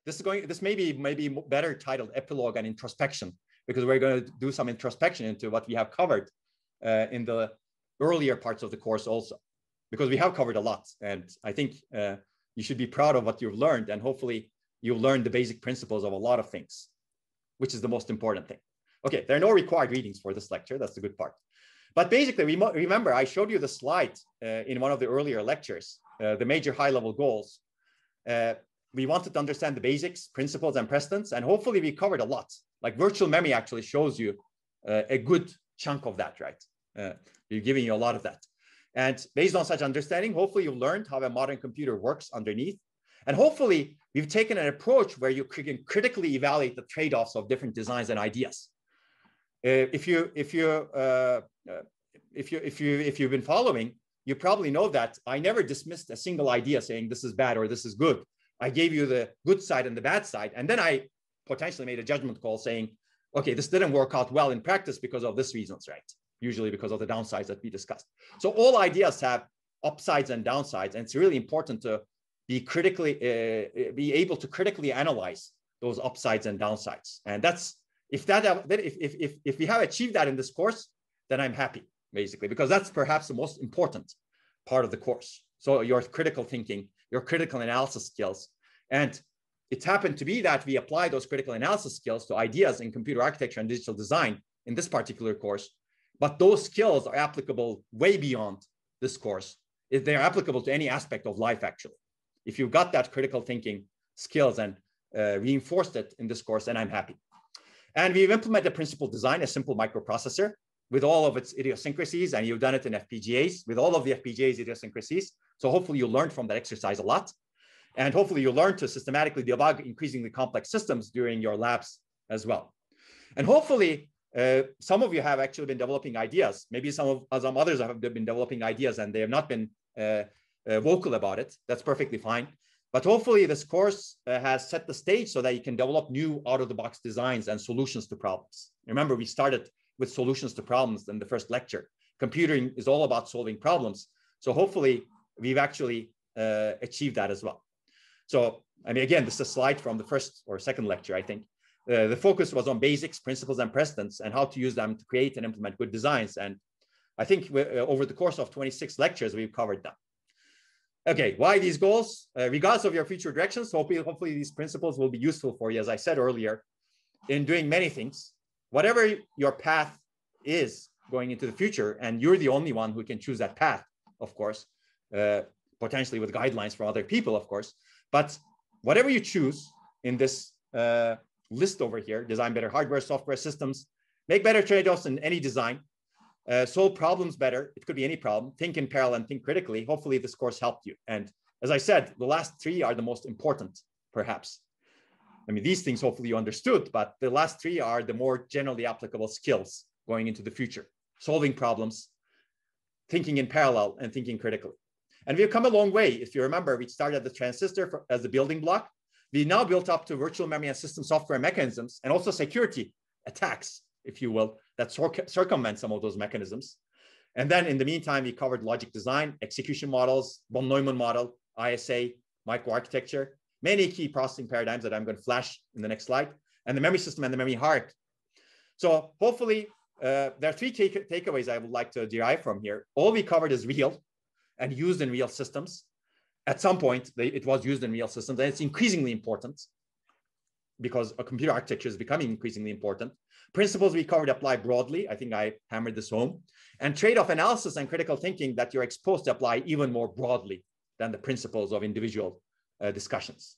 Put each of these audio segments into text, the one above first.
This may be better titled Epilogue and Introspection, because we're going to do some introspection into what we have covered in the earlier parts of the course also, because we have covered a lot. And I think you should be proud of what you've learned, and hopefully you've learned the basic principles of a lot of things, which is the most important thing. Okay, there are no required readings for this lecture. That's the good part. But basically, remember, I showed you the slide in one of the earlier lectures, the major high-level goals. We wanted to understand the basics, principles, and precedents, and hopefully we covered a lot. Like virtual memory actually shows you a good chunk of that, right? We're giving you a lot of that. And based on such understanding, hopefully you've learned how a modern computer works underneath. And hopefully we've taken an approach where you can critically evaluate the trade-offs of different designs and ideas. If you've been following, you probably know that I never dismissed a single idea saying this is bad or this is good. I gave you the good side and the bad side, and then I potentially made a judgment call saying, okay, this didn't work out well in practice because of this reasons, right? Usually because of the downsides that we discussed. So all ideas have upsides and downsides, and it's really important to be able to critically analyze those upsides and downsides. And that's if we have achieved that in this course, then I'm happy, basically, because that's perhaps the most important part of the course. So your critical thinking, your critical analysis skills. And it happened to be that we apply those critical analysis skills to ideas in computer architecture and digital design in this particular course. But those skills are applicable way beyond this course. They're applicable to any aspect of life, actually. If you've got that critical thinking skills and reinforced it in this course, then I'm happy. And we've implemented principal design, a simple microprocessor with all of its idiosyncrasies, and you've done it in FPGAs with all of the FPGAs idiosyncrasies. So hopefully you learned from that exercise a lot. And hopefully you learn to systematically debug increasingly complex systems during your labs as well. And hopefully some of you have actually been developing ideas. Maybe some others have been developing ideas and they have not been vocal about it. That's perfectly fine. But hopefully this course has set the stage so that you can develop new out-of-the-box designs and solutions to problems. Remember, we started with solutions to problems in the first lecture. Computing is all about solving problems. So hopefully we've actually achieved that as well. So, I mean, again, this is a slide from the first or second lecture, I think. The focus was on basics, principles, and precedents, and how to use them to create and implement good designs. And I think over the course of 26 lectures, we've covered them. Okay, why these goals? Regardless of your future directions, hopefully these principles will be useful for you, as I said earlier, in doing many things. Whatever your path is going into the future, and you're the only one who can choose that path, of course, potentially with guidelines from other people, of course. But whatever you choose in this list over here, design better hardware, software systems, make better trade-offs in any design, solve problems better. It could be any problem. Think in parallel and think critically. Hopefully this course helped you. And as I said, the last three are the most important, perhaps. I mean, these things hopefully you understood, but the last three are the more generally applicable skills going into the future. Solving problems, thinking in parallel, and thinking critically. And we've come a long way. If you remember, we started the transistor as the building block. We now built up to virtual memory and system software mechanisms, and also security attacks, if you will, that circumvent some of those mechanisms. And then in the meantime, we covered logic design, execution models, von Neumann model, ISA, microarchitecture, many key processing paradigms that I'm going to flash in the next slide, and the memory system and the memory hierarchy. So hopefully there are three takeaways I would like to derive from here. All we covered is real and used in real systems. At some point, it was used in real systems, and it's increasingly important because a computer architecture is becoming increasingly important. Principles we covered apply broadly. I think I hammered this home. And trade-off analysis and critical thinking that you're exposed to apply even more broadly than the principles of individual discussions.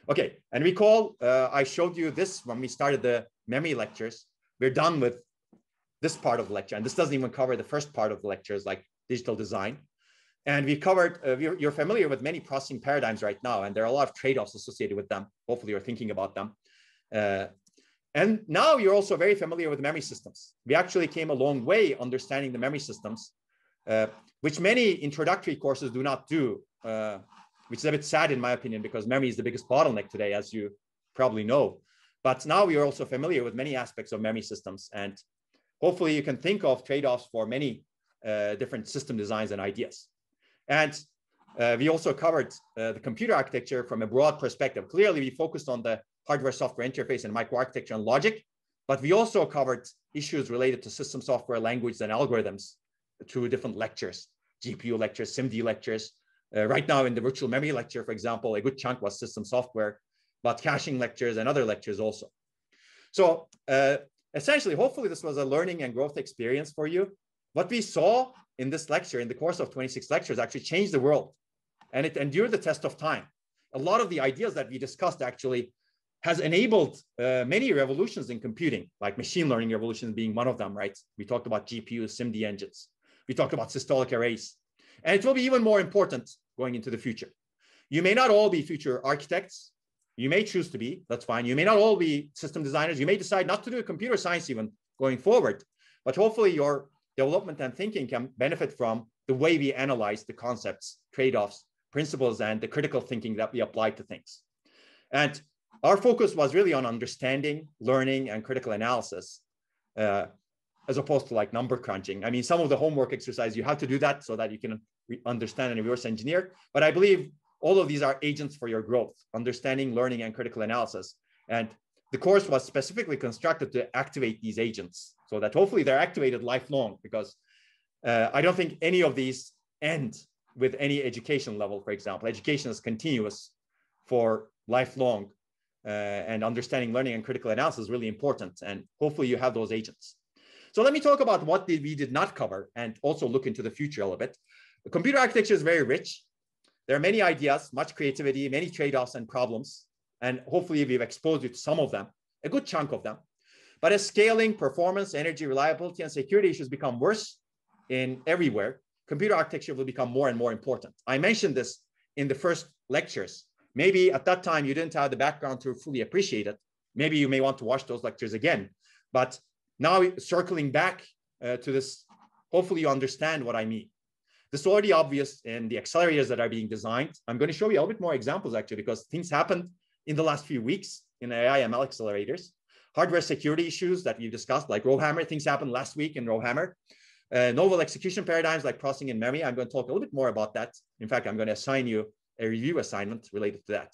Okay, and recall, I showed you this when we started the memory lectures. We're done with this part of the lecture, and this doesn't even cover the first part of the lectures, like digital design. And we covered, you're familiar with many processing paradigms right now, and there are a lot of trade-offs associated with them. Hopefully you're thinking about them. And now you're also very familiar with memory systems. We actually came a long way understanding the memory systems, which many introductory courses do not do, which is a bit sad in my opinion, because memory is the biggest bottleneck today, as you probably know. But now we are also familiar with many aspects of memory systems, and hopefully you can think of trade-offs for many different system designs and ideas. And We also covered the computer architecture from a broad perspective. Clearly, we focused on the hardware-software interface and microarchitecture and logic, but we also covered issues related to system software, languages, and algorithms through different lectures, GPU lectures, SIMD lectures. Right now in the virtual memory lecture, for example, a good chunk was system software, but caching lectures and other lectures also. So essentially, hopefully this was a learning and growth experience for you. What we saw in this lecture, in the course of 26 lectures, actually changed the world. And it endured the test of time. A lot of the ideas that we discussed actually has enabled many revolutions in computing, like machine learning revolution being one of them, right? We talked about GPUs, SIMD engines. We talked about systolic arrays. And it will be even more important going into the future. You may not all be future architects. You may choose to be, that's fine. You may not all be system designers. You may decide not to do computer science even going forward, but hopefully your development and thinking can benefit from the way we analyze the concepts, trade-offs, principles, and the critical thinking that we apply to things. And our focus was really on understanding, learning, and critical analysis, as opposed to like number crunching. I mean, some of the homework exercise, you have to do that so that you can understand and reverse engineer. But I believe all of these are agents for your growth, understanding, learning, and critical analysis. And the course was specifically constructed to activate these agents so that hopefully they're activated lifelong, because I don't think any of these end with any education level, for example. Education is continuous for lifelong, and understanding, learning, and critical analysis is really important. And hopefully you have those agents. So let me talk about what we did not cover and also look into the future a little bit. The computer architecture is very rich. There are many ideas, much creativity, many trade-offs and problems. And hopefully we've exposed you to some of them, a good chunk of them. But as scaling, performance, energy, reliability, and security issues become worse in everywhere, computer architecture will become more and more important. I mentioned this in the first lectures. Maybe at that time you didn't have the background to fully appreciate it. Maybe you may want to watch those lectures again. But now circling back to this, hopefully you understand what I mean. This is already obvious in the accelerators that are being designed. I'm going to show you a little bit more examples actually, because things happened in the last few weeks in AI/ML accelerators. Hardware security issues that we've discussed, like RowHammer, things happened last week in RowHammer. Novel execution paradigms like processing in memory. I'm going to talk a little bit more about that. In fact, I'm going to assign you a review assignment related to that.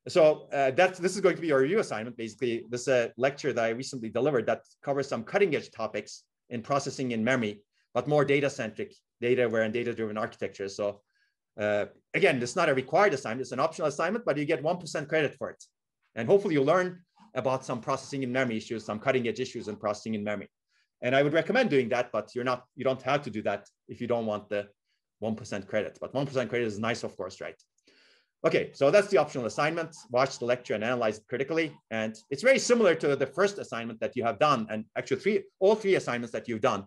So this is going to be our review assignment. Basically, this is a lecture that I recently delivered that covers some cutting edge topics in processing in memory, but more data-centric, data-aware and data-driven architecture. So again, this is not a required assignment, it's an optional assignment, but you get 1% credit for it. And hopefully you'll learn about some processing in memory issues, some cutting edge issues in processing in memory. And I would recommend doing that, but you don't have to do that if you don't want the 1% credit. But 1% credit is nice, of course, right? Okay, so that's the optional assignment. Watch the lecture and analyze it critically. And it's very similar to the first assignment that you have done, and actually all three assignments that you've done.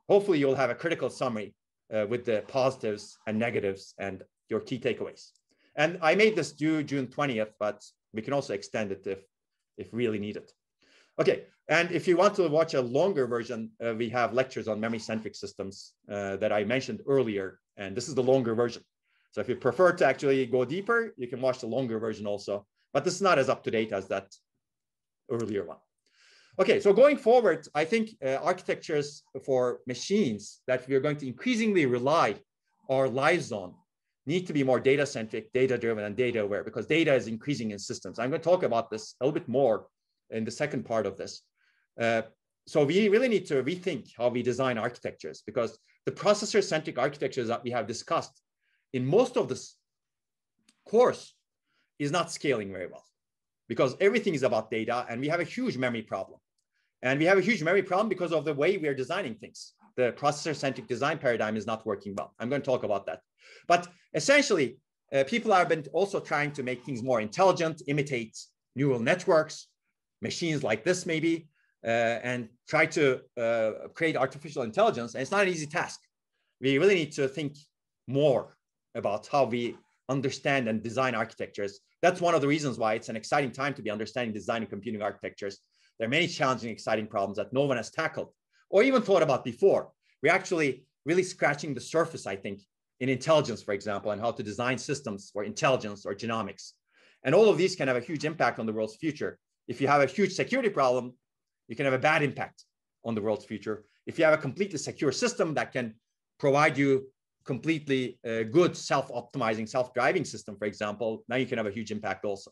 Hopefully you'll have a critical summary with the positives and negatives and your key takeaways. And I made this due June 20th, but we can also extend it if really needed. Okay, and if you want to watch a longer version, we have lectures on memory-centric systems that I mentioned earlier, and this is the longer version. So if you prefer to actually go deeper, you can watch the longer version also, but this is not as up-to-date as that earlier one. Okay, so going forward, I think architectures for machines that we are going to increasingly rely our lives on need to be more data-centric, data-driven, and data-aware, because data is increasing in systems. I'm going to talk about this a little bit more in the second part of this. So we really need to rethink how we design architectures, because the processor-centric architectures that we have discussed in most of this course is not scaling very well, because everything is about data, and we have a huge memory problem. And we have a huge memory problem because of the way we are designing things. The processor-centric design paradigm is not working well. I'm going to talk about that. But essentially, people have been also trying to make things more intelligent, imitate neural networks, machines like this maybe, and try to create artificial intelligence. And it's not an easy task. We really need to think more about how we understand and design architectures. That's one of the reasons why it's an exciting time to be understanding, designing computing architectures. There are many challenging, exciting problems that no one has tackled or even thought about before. We're actually really scratching the surface, I think, in intelligence, for example, and how to design systems for intelligence or genomics. And all of these can have a huge impact on the world's future. If you have a huge security problem, you can have a bad impact on the world's future. If you have a completely secure system that can provide you completely good self-optimizing, self-driving system, for example, now you can have a huge impact also.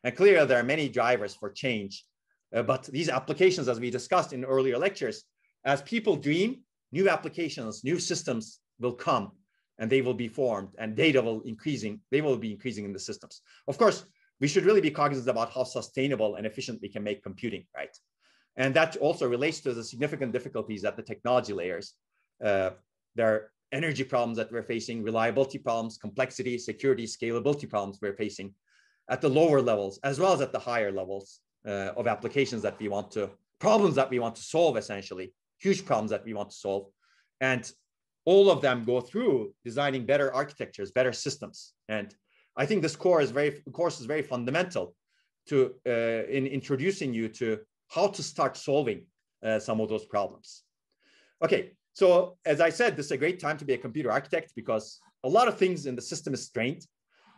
And clearly, there are many drivers for change. But these applications, as we discussed in earlier lectures, as people dream, new applications, new systems will come and they will be formed and data will be increasing in the systems. Of course, we should really be cognizant about how sustainable and efficient we can make computing, right? And that also relates to the significant difficulties at the technology layers. There are energy problems that we're facing, reliability problems, complexity, security, scalability problems we're facing at the lower levels, as well as at the higher levels of applications that we want to, problems that we want to solve, essentially, huge problems that we want to solve. And all of them go through designing better architectures, better systems. And I think this course is very fundamental to in introducing you to how to start solving some of those problems. Okay, so as I said, this is a great time to be a computer architect because a lot of things in the system is strained.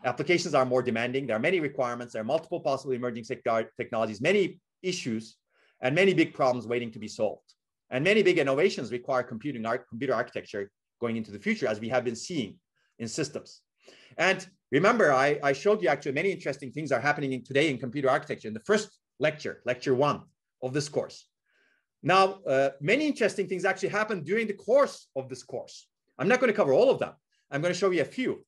Applications are more demanding. There are many requirements. There are multiple possibly emerging technologies, many issues, and many big problems waiting to be solved. And many big innovations require computer architecture going into the future, as we have been seeing in systems. And remember, I showed you actually many interesting things are happening today in computer architecture in the first lecture, lecture 1 of this course. Now, many interesting things actually happened during the course of this course. I'm not going to cover all of them. I'm going to show you a few.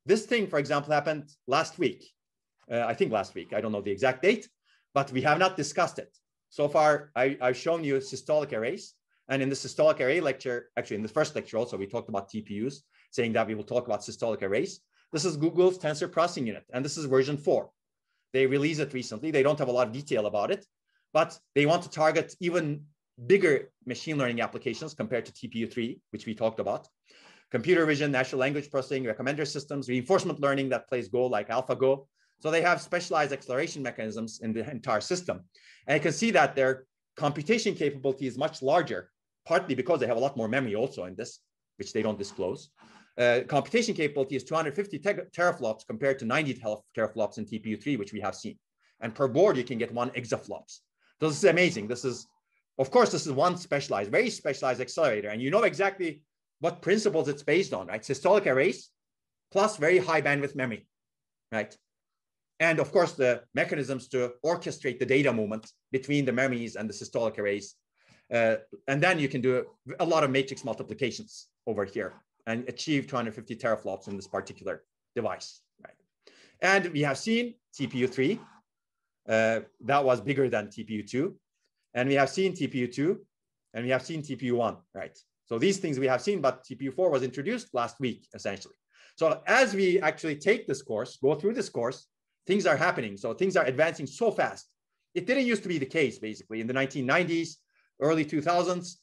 This thing, for example, happened last week. I think last week. I don't know the exact date, but we have not discussed it. So far, I've shown you systolic arrays. And in the systolic array lecture, actually in the first lecture also, we talked about TPUs, saying that we will talk about systolic arrays. This is Google's tensor processing unit, and this is version 4. They released it recently. They don't have a lot of detail about it, but they want to target even bigger machine learning applications compared to TPU3, which we talked about. Computer vision, natural language processing, recommender systems, reinforcement learning that plays Go like AlphaGo. So they have specialized acceleration mechanisms in the entire system. And you can see that their computation capability is much larger, partly because they have a lot more memory also in this, which they don't disclose. Computation capability is 250 teraflops compared to 90 teraflops in TPU3, which we have seen. And per board, you can get 1 exaflops. So this is amazing. This is, of course, this is one specialized, very specialized accelerator. And you know exactly what principles it's based on, right? Systolic arrays plus very high bandwidth memory, right? And of course, the mechanisms to orchestrate the data movement between the memories and the systolic arrays. And then you can do a lot of matrix multiplications over here and achieve 250 teraflops in this particular device, right? And we have seen TPU3, that was bigger than TPU2. And we have seen TPU2, and we have seen TPU1, right? So these things we have seen, but TPU4 was introduced last week, essentially. So as we actually take this course, go through this course, things are happening. So things are advancing so fast. It didn't used to be the case, basically. In the 1990s, early 2000s,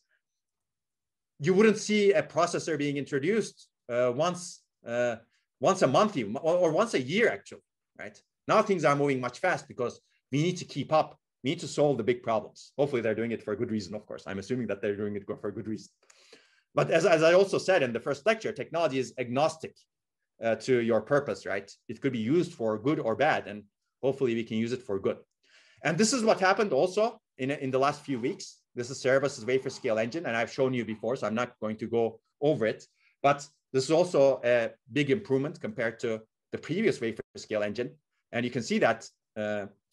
you wouldn't see a processor being introduced once a month even, or once a year, actually, right? Now things are moving much fast because we need to keep up. We need to solve the big problems. Hopefully they're doing it for a good reason, of course. I'm assuming that they're doing it for a good reason. But as I also said in the first lecture, technology is agnostic to your purpose, right? It could be used for good or bad, and hopefully we can use it for good. And this is what happened also in the last few weeks. This is Cerebus's wafer scale engine, and I've shown you before, so I'm not going to go over it. But this is also a big improvement compared to the previous wafer scale engine. And you can see that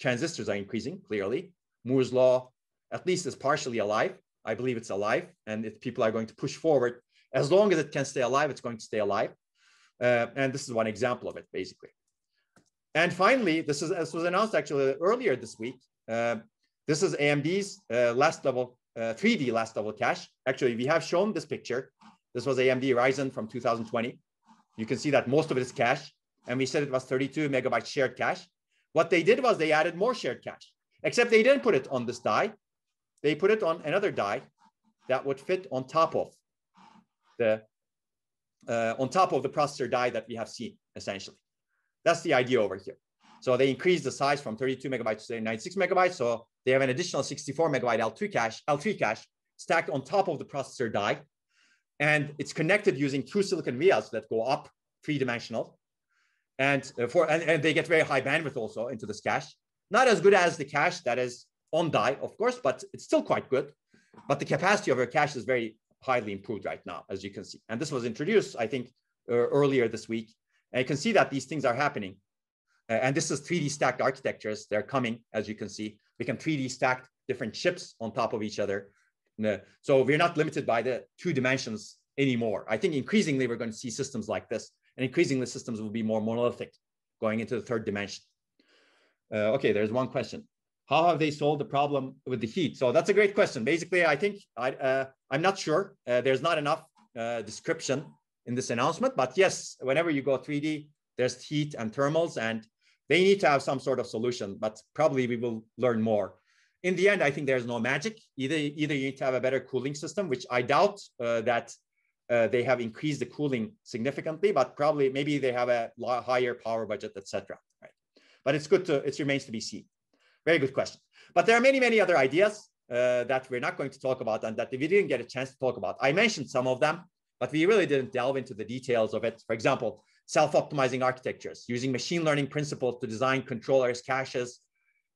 transistors are increasing, clearly. Moore's law, at least, is partially alive. I believe it's alive, and if people are going to push forward, as long as it can stay alive, it's going to stay alive. And this is one example of it, basically. And finally, this was announced actually earlier this week. This is AMD's last level, 3D last level cache. Actually, we have shown this picture. This was AMD Ryzen from 2020. You can see that most of it is cache. And we said it was 32 megabytes shared cache. What they did was they added more shared cache, except they didn't put it on this die. They put it on another die that would fit on top of the processor die that we have seen, essentially. That's the idea over here. So they increased the size from 32 megabytes to 96 megabytes. So they have an additional 64 megabyte L3 cache stacked on top of the processor die. And it's connected using true silicon vias that go up 3-dimensional. And they get very high bandwidth also into this cache. Not as good as the cache that is on die, of course, but it's still quite good. But the capacity of your cache is very highly improved right now, as you can see. And this was introduced, I think, earlier this week. And you can see that these things are happening. And this is 3D stacked architectures. They're coming, as you can see. We can 3D stack different chips on top of each other. So we're not limited by the 2 dimensions anymore. I think increasingly we're going to see systems like this. And increasingly systems will be more monolithic going into the 3rd dimension. Okay, there's one question. How have they solved the problem with the heat? So that's a great question. Basically, I think I'm not sure. There's not enough description in this announcement. But yes, whenever you go 3D, there's heat and thermals, and they need to have some sort of solution. But probably we will learn more. In the end, I think there's no magic. Either you need to have a better cooling system, which I doubt that they have increased the cooling significantly, but probably maybe they have a higher power budget, etc. Right? But it remains to be seen. Very good question. But there are many, many other ideas that we're not going to talk about and that we didn't get a chance to talk about. I mentioned some of them, but we really didn't delve into the details of it. For example, self-optimizing architectures, using machine learning principles to design controllers, caches,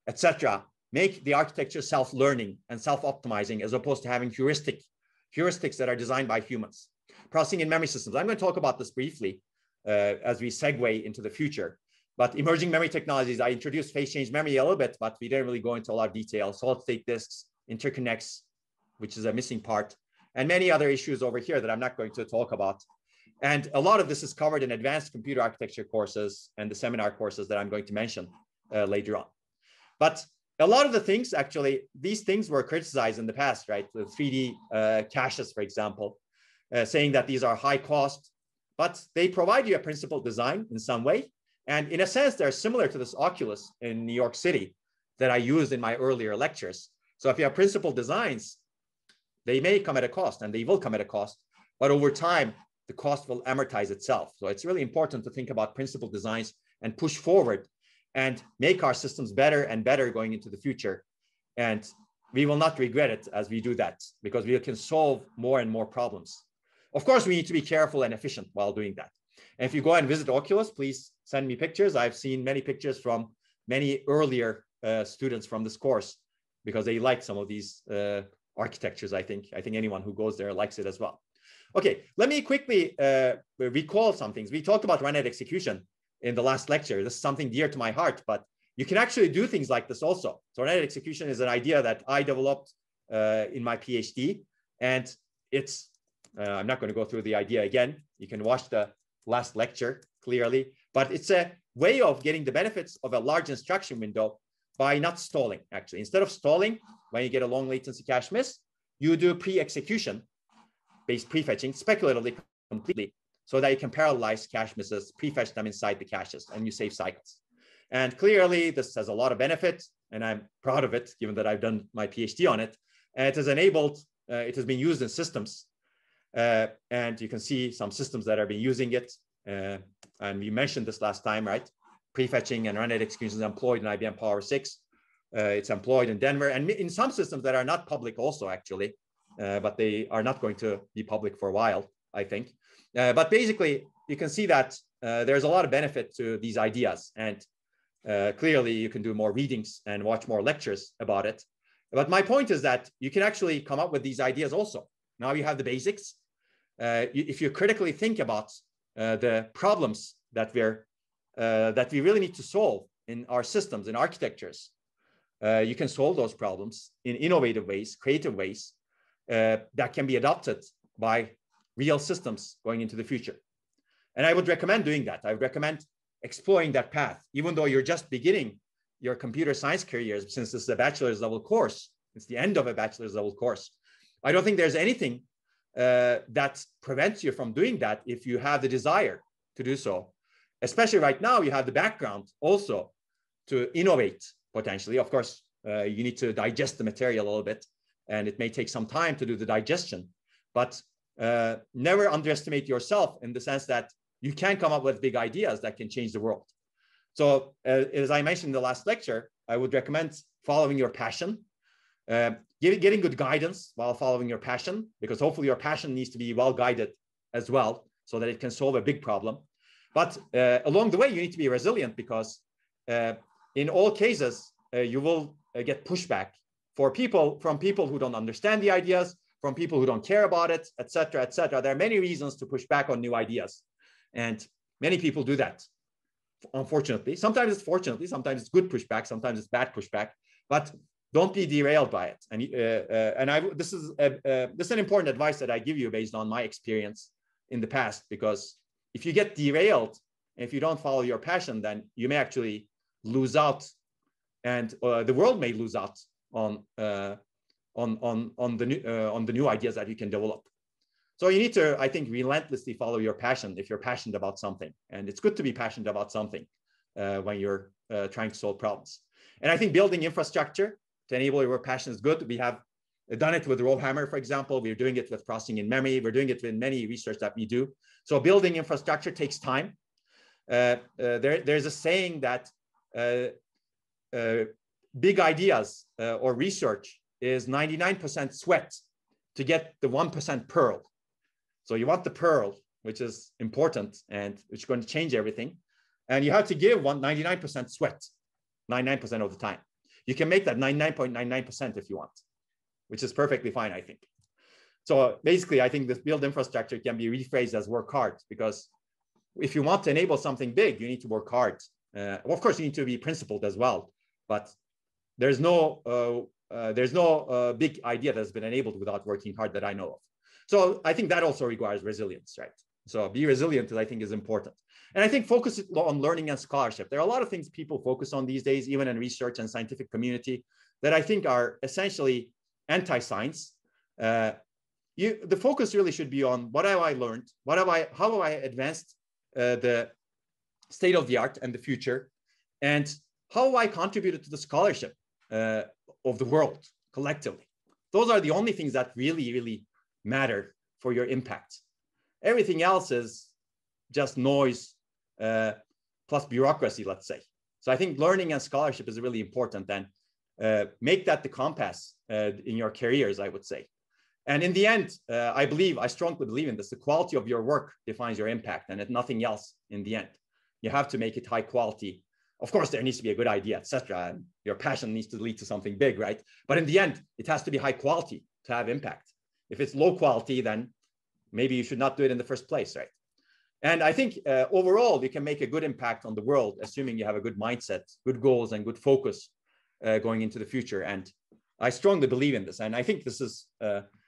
etc. Make the architecture self-learning and self-optimizing as opposed to having heuristics that are designed by humans. Processing in memory systems. I'm going to talk about this briefly as we segue into the future. But emerging memory technologies, I introduced phase change memory a little bit, but we didn't really go into a lot of detail. Solid state disks, interconnects, which is a missing part, and many other issues over here that I'm not going to talk about. And a lot of this is covered in advanced computer architecture courses and the seminar courses that I'm going to mention later on. But a lot of the things, actually, these things were criticized in the past, right? The 3D caches, for example, saying that these are high cost, but they provide you a principled design in some way. And in a sense, they're similar to this Oculus in New York City that I used in my earlier lectures. So if you have principled designs, they may come at a cost, and they will come at a cost, but over time, the cost will amortize itself. So it's really important to think about principled designs and push forward and make our systems better and better going into the future. And we will not regret it as we do that, because we can solve more and more problems. Of course, we need to be careful and efficient while doing that. And if you go and visit Oculus, please send me pictures. I've seen many pictures from many earlier students from this course because they like some of these architectures, I think. I think anyone who goes there likes it as well. Okay, let me quickly recall some things. We talked about run-head execution in the last lecture. This is something dear to my heart, but you can actually do things like this also. So run-head execution is an idea that I developed in my PhD, and it's, I'm not going to go through the idea again. You can watch the last lecture clearly, but it's a way of getting the benefits of a large instruction window by not stalling, actually. Instead of stalling, when you get a long latency cache miss, you do pre-execution based prefetching speculatively completely so that you can parallelize cache misses, prefetch them inside the caches, and you save cycles. And clearly, this has a lot of benefit, and I'm proud of it, given that I've done my PhD on it. And it has enabled, it has been used in systems. And you can see some systems that have been using it. And we mentioned this last time, right? Prefetching and run-head execution is employed in IBM Power 6. It's employed in Denver and in some systems that are not public also, actually. But they are not going to be public for a while, I think. But basically, you can see that there's a lot of benefit to these ideas. And clearly, you can do more readings and watch more lectures about it. But my point is that you can actually come up with these ideas also. Now you have the basics. If you critically think about the problems that we really need to solve in our systems, in architectures, you can solve those problems in innovative ways, creative ways that can be adopted by real systems going into the future. And I would recommend doing that. I would recommend exploring that path, even though you're just beginning your computer science careers, since this is a bachelor's level course. It's the end of a bachelor's level course. I don't think there's anything that prevents you from doing that if you have the desire to do so. Especially right now, you have the background also to innovate potentially. Of course, you need to digest the material a little bit, and it may take some time to do the digestion. But never underestimate yourself in the sense that you can come up with big ideas that can change the world. So as I mentioned in the last lecture, I would recommend following your passion, getting good guidance while following your passion, because hopefully your passion needs to be well guided as well so that it can solve a big problem. But along the way, you need to be resilient because in all cases, you will get pushback from people who don't understand the ideas, from people who don't care about it, et cetera, et cetera. There are many reasons to push back on new ideas. And many people do that, unfortunately. Sometimes it's fortunately, sometimes it's good pushback, sometimes it's bad pushback, but don't be derailed by it. And this is an important advice that I give you based on my experience in the past, because if you get derailed, if you don't follow your passion, then you may actually lose out, and the world may lose out on the new ideas that you can develop. So you need to, I think, relentlessly follow your passion if you're passionate about something. And it's good to be passionate about something when you're trying to solve problems. And I think building infrastructure to enable your passion is good. We have done it with RowHammer, for example. We're doing it with processing in memory. We're doing it with many research that we do. So building infrastructure takes time. There's a saying that big ideas or research is 99% sweat to get the 1% pearl. So you want the pearl, which is important and which is going to change everything. And you have to give 99% sweat, 99% of the time. You can make that 99.99% if you want, which is perfectly fine, I think. So basically, I think this build infrastructure can be rephrased as work hard, because if you want to enable something big, you need to work hard. Well, of course, you need to be principled as well, but there's no big idea that's been enabled without working hard that I know of. So I think that also requires resilience, right? So be resilient, I think, is important. And I think focus on learning and scholarship. There are a lot of things people focus on these days, even in research and scientific community, that I think are essentially anti-science. The focus really should be on what have I learned, how have I advanced the state of the art and the future, and how have I contributed to the scholarship of the world collectively. Those are the only things that really, really matter for your impact. Everything else is just noise plus bureaucracy, let's say. So I think learning and scholarship is really important, and make that the compass in your careers, I would say. And in the end, I strongly believe in this. The quality of your work defines your impact, and nothing else in the end. You have to make it high quality. Of course, there needs to be a good idea, etc. And your passion needs to lead to something big, right? But in the end, it has to be high quality to have impact. If it's low quality, then maybe you should not do it in the first place, right? And I think overall, you can make a good impact on the world, assuming you have a good mindset, good goals, and good focus going into the future. And I strongly believe in this. And I think this is,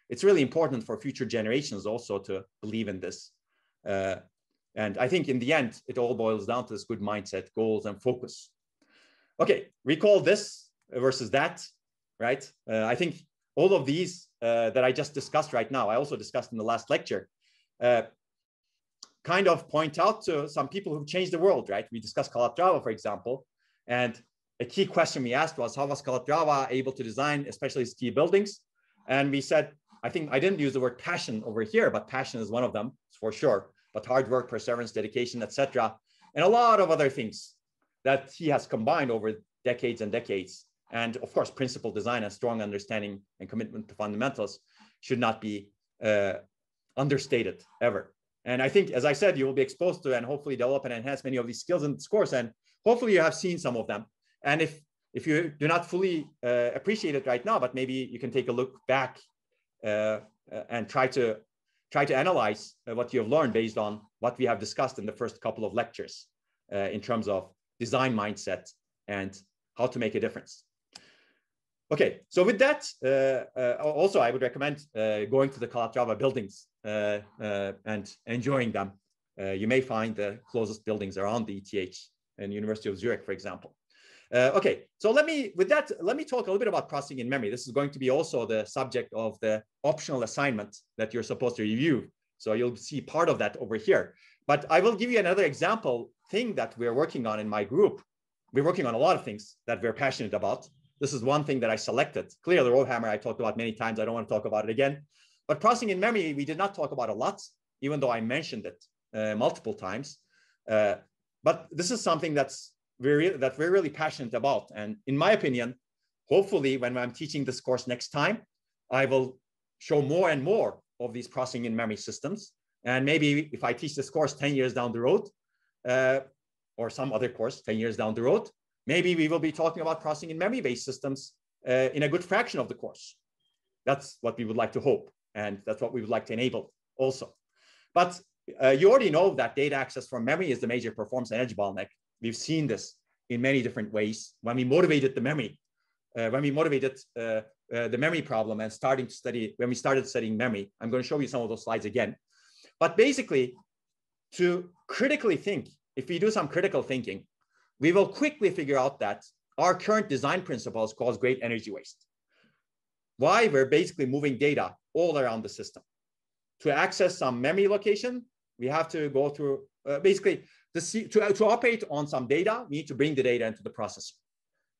it's really important for future generations also to believe in this. And I think in the end, it all boils down to this good mindset, goals, and focus. Okay, recall this versus that, right? I think all of these that I just discussed right now, I also discussed in the last lecture, kind of point out to some people who've changed the world, right? We discussed Calatrava, for example, and a key question we asked was, how was Calatrava able to design especially ski buildings? And we said, I think I didn't use the word passion over here, but passion is one of them for sure. But hard work, perseverance, dedication, etc., and a lot of other things that he has combined over decades and decades. And of course, principled design and strong understanding and commitment to fundamentals should not be understated ever. And I think, as I said, you will be exposed to and hopefully develop and enhance many of these skills in this course. And hopefully you have seen some of them. And if you do not fully appreciate it right now, but maybe you can take a look back and try to analyze what you have learned based on what we have discussed in the first couple of lectures in terms of design mindset and how to make a difference. Okay, so with that, also I would recommend going to the Calatrava buildings and enjoying them. You may find the closest buildings around the ETH and University of Zurich, for example. Okay, so let me talk a little bit about processing in memory. This is going to be also the subject of the optional assignment that you're supposed to review. So you'll see part of that over here. But I will give you another example thing that we're working on in my group. We're working on a lot of things that we're passionate about. This is one thing that I selected. Clearly, the RowHammer I talked about many times. I don't want to talk about it again. But processing in memory, we did not talk about a lot, even though I mentioned it multiple times. But this is something that we're really passionate about. And in my opinion, hopefully when I'm teaching this course next time, I will show more and more of these processing in memory systems. And maybe if I teach this course 10 years down the road, or some other course 10 years down the road, maybe we will be talking about processing in memory-based systems in a good fraction of the course. That's what we would like to hope. And that's what we would like to enable also. But you already know that data access from memory is the major performance energy bottleneck. We've seen this in many different ways. When we motivated the memory, the memory problem and when we started studying memory, I'm going to show you some of those slides again. But basically, to critically think, if we do some critical thinking, we will quickly figure out that our current design principles cause great energy waste. Why? We're basically moving data all around the system. To access some memory location, we have to go through, to operate on some data, we need to bring the data into the processor.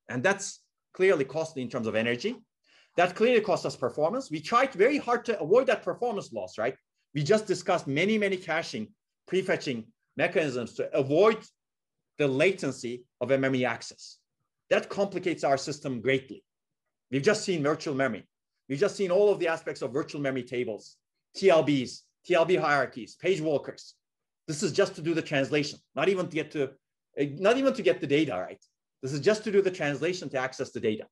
And that's clearly costly in terms of energy. That clearly costs us performance. We tried very hard to avoid that performance loss, right? We just discussed many, many caching, prefetching mechanisms to avoid the latency of a memory access. That complicates our system greatly. We've just seen virtual memory. We've just seen all of the aspects of virtual memory tables, TLBs, TLB hierarchies, page walkers. This is just to do the translation, not even to get the data, right? This is just to do the translation to access the data.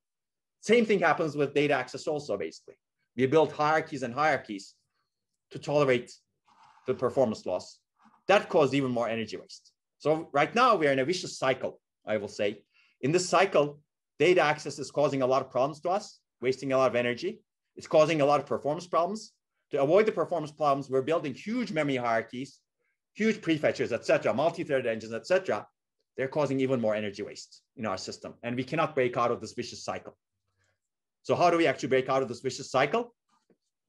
Same thing happens with data access also, basically. We build hierarchies and hierarchies to tolerate the performance loss. That caused even more energy waste. So right now we are in a vicious cycle, I will say. In this cycle, data access is causing a lot of problems to us, wasting a lot of energy. It's causing a lot of performance problems. To avoid the performance problems, we're building huge memory hierarchies, huge prefetchers, et cetera, multi-threaded engines, et cetera. They're causing even more energy waste in our system. And we cannot break out of this vicious cycle. So how do we actually break out of this vicious cycle?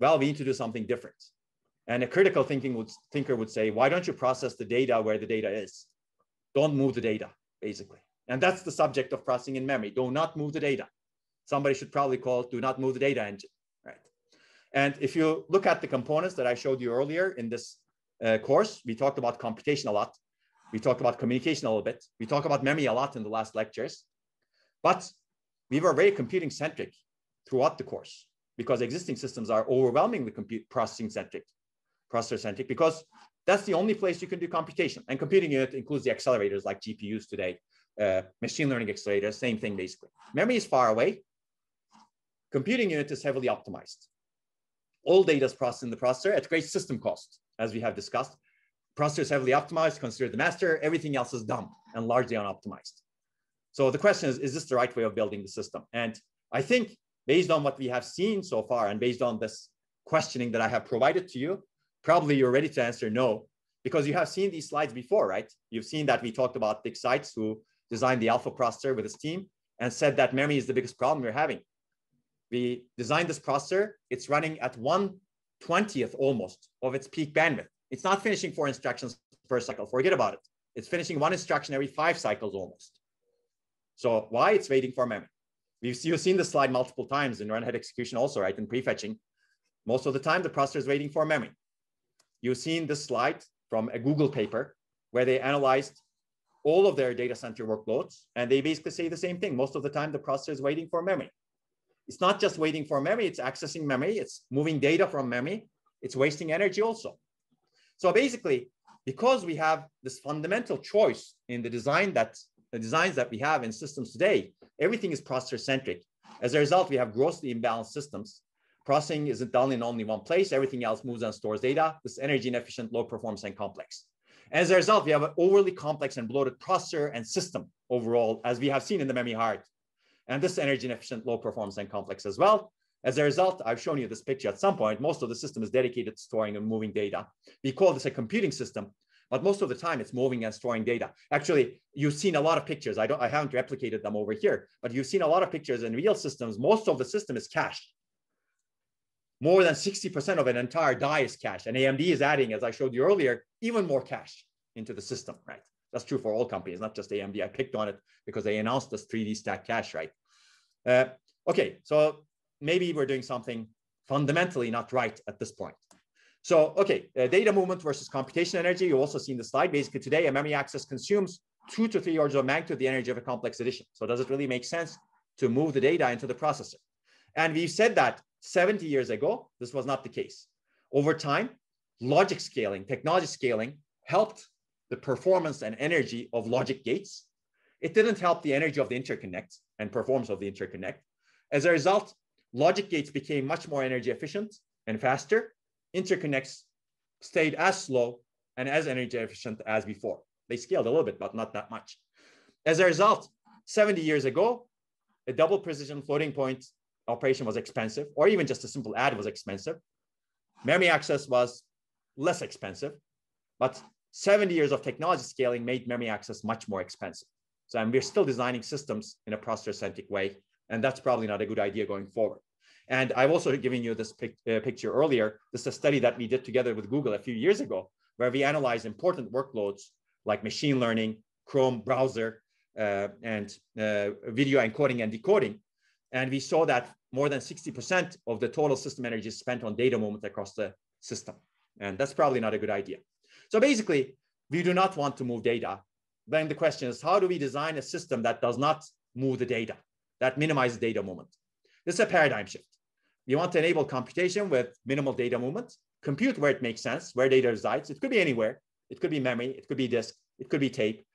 Well, we need to do something different. And a critical thinker would say, why don't you process the data where the data is? Don't move the data, basically. And that's the subject of processing in memory. Do not move the data. Somebody should probably call it do not move the data engine, right? And if you look at the components that I showed you earlier in this course, we talked about computation a lot. We talked about communication a little bit. We talked about memory a lot in the last lectures. But we were very computing centric throughout the course because existing systems are overwhelmingly processor centric because that's the only place you can do computation. And computing unit includes the accelerators like GPUs today, machine learning accelerators, same thing basically. Memory is far away. Computing unit is heavily optimized. All data is processed in the processor at great system cost, as we have discussed. Processor is heavily optimized, considered the master. Everything else is dumb and largely unoptimized. So the question is this the right way of building the system? And I think based on what we have seen so far and based on this questioning that I have provided to you, probably you're ready to answer no, because you have seen these slides before, right? You've seen that we talked about Dick Seitz, who designed the Alpha processor with his team and said that memory is the biggest problem we're having. We designed this processor. It's running at 1/20th almost of its peak bandwidth. It's not finishing 4 instructions per cycle. Forget about it. It's finishing 1 instruction every 5 cycles almost. So why? It's waiting for memory. You've seen this slide multiple times in run-ahead execution also, right? In prefetching. Most of the time, the processor is waiting for memory. You've seen this slide from a Google paper where they analyzed all of their data center workloads. And they basically say the same thing. Most of the time, the processor is waiting for memory. It's not just waiting for memory. It's accessing memory. It's moving data from memory. It's wasting energy also. So basically, because we have this fundamental choice in the designs that we have in systems today, everything is processor centric. As a result, we have grossly imbalanced systems. Processing isn't done in only one place. Everything else moves and stores data. This is energy inefficient, low performance, and complex. As a result, we have an overly complex and bloated processor and system overall, as we have seen in the memory hierarchy. And this is energy inefficient, low performance, and complex as well. As a result, I've shown you this picture at some point. Most of the system is dedicated to storing and moving data. We call this a computing system, but most of the time it's moving and storing data. Actually, you've seen a lot of pictures. I haven't replicated them over here, but you've seen a lot of pictures in real systems. Most of the system is cached. More than 60% of an entire die is cached. And AMD is adding, as I showed you earlier, even more cache into the system, right? That's true for all companies, not just AMD. I picked on it because they announced this 3D stack cache, right? Okay, so maybe we're doing something fundamentally not right at this point. So, okay, data movement versus computation energy. You've also seen the slide. Basically, today, a memory access consumes 2 to 3 orders of magnitude the energy of a complex addition. So does it really make sense to move the data into the processor? And we've said that 70 years ago, this was not the case. Over time, logic scaling, technology scaling helped the performance and energy of logic gates. It didn't help the energy of the interconnect and performance of the interconnect. As a result, logic gates became much more energy efficient and faster. Interconnects stayed as slow and as energy efficient as before. They scaled a little bit, but not that much. As a result, 70 years ago, a double precision floating point operation was expensive, or even just a simple add was expensive. Memory access was less expensive, but 70 years of technology scaling made memory access much more expensive. So we're still designing systems in a processor-centric way, and that's probably not a good idea going forward. And I've also given you this picture earlier. This is a study that we did together with Google a few years ago, where we analyzed important workloads like machine learning, Chrome browser, and video encoding and decoding. And we saw that more than 60% of the total system energy is spent on data movement across the system. And that's probably not a good idea. So basically, we do not want to move data. Then the question is, how do we design a system that does not move the data, that minimizes data movement? This is a paradigm shift. We want to enable computation with minimal data movement, compute where it makes sense, where data resides. It could be anywhere. It could be memory. It could be disk. It could be tape.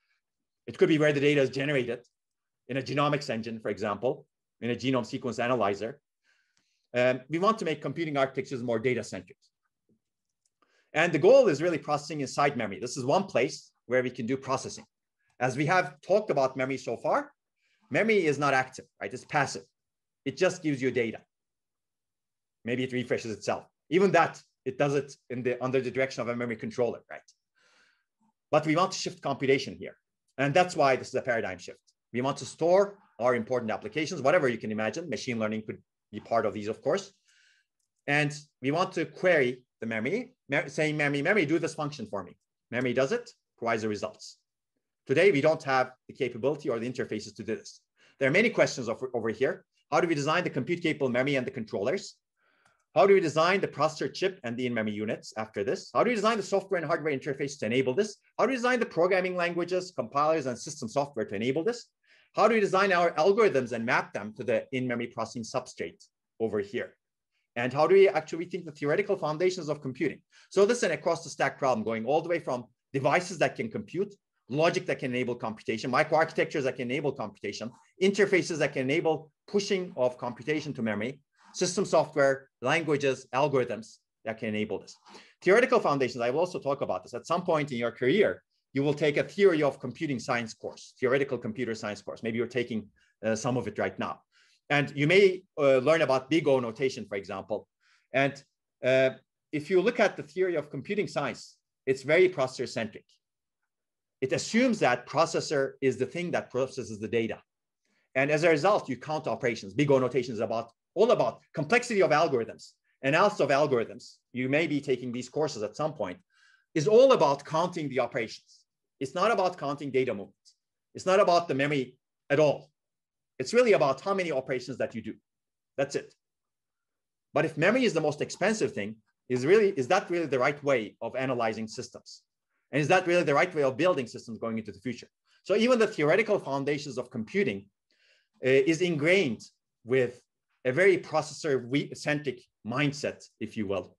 It could be where the data is generated in a genomics engine, for example, in a genome sequence analyzer. We want to make computing architectures more data-centric. And the goal is really processing inside memory. This is one place where we can do processing. As we have talked about memory so far, memory is not active, right? It's passive. It just gives you data. Maybe it refreshes itself. Even that, it does it under the direction of a memory controller, right? But we want to shift computation here. And that's why this is a paradigm shift. We want to store our important applications, whatever you can imagine. Machine learning could be part of these, of course. And we want to query the memory, saying, memory, do this function for me. Memory does it, provides the results. Today, we don't have the capability or the interfaces to do this. There are many questions over here. How do we design the compute-capable memory and the controllers? How do we design the processor chip and the in-memory units after this? How do we design the software and hardware interface to enable this? How do we design the programming languages, compilers, and system software to enable this? How do we design our algorithms and map them to the in-memory processing substrate over here? And how do we actually think the theoretical foundations of computing? So this is an across-the-stack problem going all the way from devices that can compute, logic that can enable computation, microarchitectures that can enable computation, interfaces that can enable pushing of computation to memory, system software, languages, algorithms that can enable this. Theoretical foundations, I will also talk about this. At some point in your career, you will take a theory of computing science course, theoretical computer science course. Maybe you're taking some of it right now. And you may learn about big O notation, for example. And if you look at the theory of computing science, it's very processor-centric. It assumes that processor is the thing that processes the data. And as a result, you count operations. Big O notation is all about complexity of algorithms, analysis of algorithms. You may be taking these courses at some point. Is all about counting the operations. It's not about counting data movements. It's not about the memory at all. It's really about how many operations that you do. That's it. But if memory is the most expensive thing, is that really the right way of analyzing systems? And is that really the right way of building systems going into the future? So even the theoretical foundations of computing is ingrained with a very processor-centric mindset, if you will.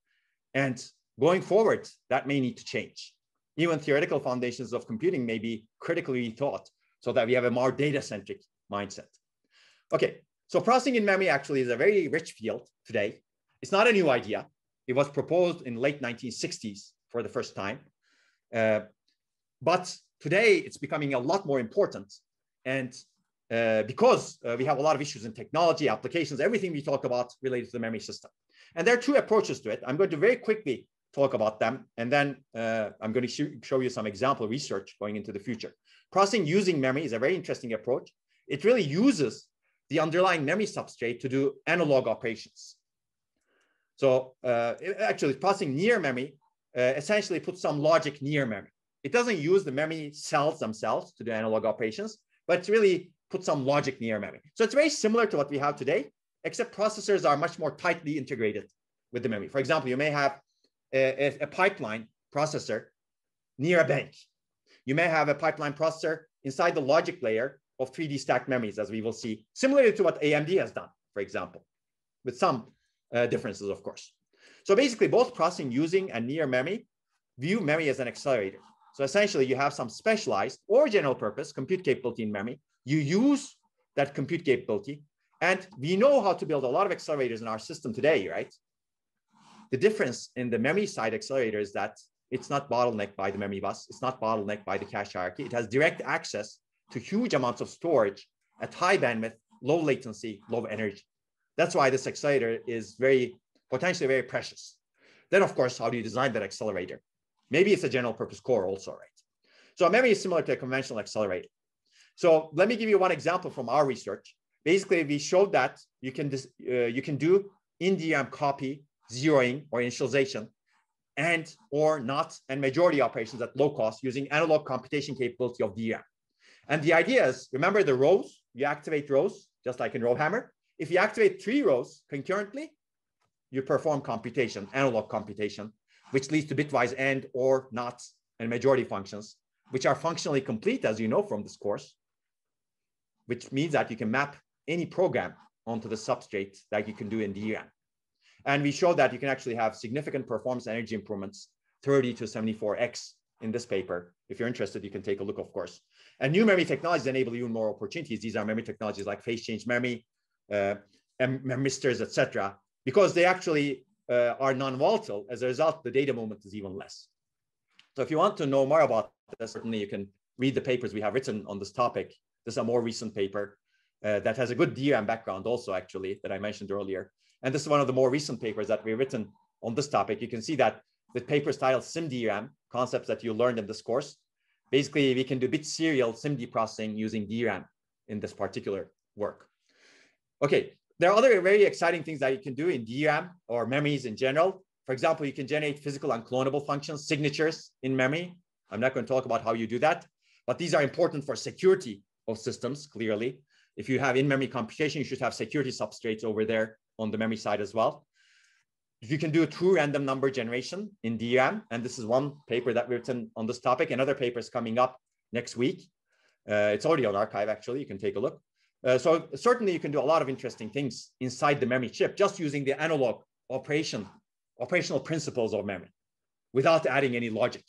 And going forward, that may need to change. Even theoretical foundations of computing may be critically thought so that we have a more data-centric mindset. Okay, so processing in memory actually is a very rich field today. It's not a new idea. It was proposed in late 1960s for the first time. But today it's becoming a lot more important. And because we have a lot of issues in technology, applications, everything we talk about related to the memory system. And there are two approaches to it. I'm going to very quickly talk about them. And then I'm going to show you some example research going into the future. Processing using memory is a very interesting approach. It really uses the underlying memory substrate to do analog operations. So actually processing near memory essentially puts some logic near memory. It doesn't use the memory cells themselves to do analog operations, but it's really put some logic near memory. So it's very similar to what we have today, except processors are much more tightly integrated with the memory. For example, you may have a pipeline processor near a bank. You may have a pipeline processor inside the logic layer of 3D stacked memories, as we will see, similar to what AMD has done, for example, with some differences, of course. So basically, both processing using and near memory view memory as an accelerator. So essentially, you have some specialized or general purpose compute capability in memory. You use that compute capability. And we know how to build a lot of accelerators in our system today, right? the difference in the memory side accelerator is that it's not bottlenecked by the memory bus. It's not bottlenecked by the cache hierarchy. It has direct access to huge amounts of storage at high bandwidth, low latency, low energy. That's why this accelerator is potentially very precious. Then, of course, how do you design that accelerator? Maybe it's a general purpose core also, right? So memory is similar to a conventional accelerator. So let me give you one example from our research. Basically, we showed that you can do in-DRAM copy, zeroing, or initialization, and or not and majority operations at low cost using analog computation capability of DRAM. And the idea is, remember the rows, you activate rows, just like in RowHammer. If you activate 3 rows concurrently, you perform computation, analog computation, which leads to bitwise AND or not and majority functions, which are functionally complete, as you know from this course, which means that you can map any program onto the substrate like you can do in DRAM. And we showed that you can actually have significant performance energy improvements, 30 to 74x in this paper. If you're interested, you can take a look, of course. And new memory technologies enable even more opportunities. These are memory technologies like phase change memory, memristors, etc., because they actually are non-volatile. As a result, the data movement is even less. So if you want to know more about this, certainly you can read the papers we have written on this topic. This is a more recent paper that has a good DRAM background also, actually, that I mentioned earlier. And this is one of the more recent papers that we've written on this topic. You can see that the paper is titled SIMDRAM, concepts that you learned in this course. Basically, we can do bit serial SIMD processing using DRAM in this particular work. Okay, there are other very exciting things that you can do in DRAM or memories in general. For example, you can generate physical unclonable functions, signatures in memory. I'm not going to talk about how you do that, but these are important for security of systems, clearly. If you have in-memory computation, you should have security substrates over there on the memory side as well. You can do true random number generation in DRAM, and this is one paper that we've written on this topic. Another paper is coming up next week. It's already on archive, actually. You can take a look. So certainly you can do a lot of interesting things inside the memory chip, just using the analog operational principles of memory without adding any logic.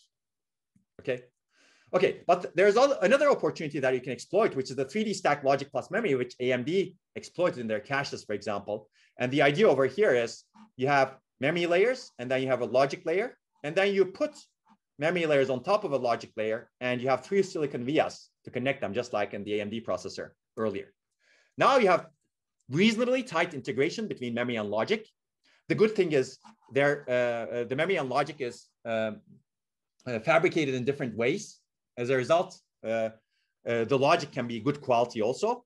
Okay, but there's another opportunity that you can exploit, which is the 3D stack logic plus memory, which AMD exploited in their caches, for example. And the idea over here is you have memory layers, and then you have a logic layer, and then you put memory layers on top of a logic layer, and you have 3 silicon vias to connect them, just like in the AMD processor earlier. Now you have reasonably tight integration between memory and logic. The good thing is the memory and logic is fabricated in different ways. As a result, the logic can be good quality also,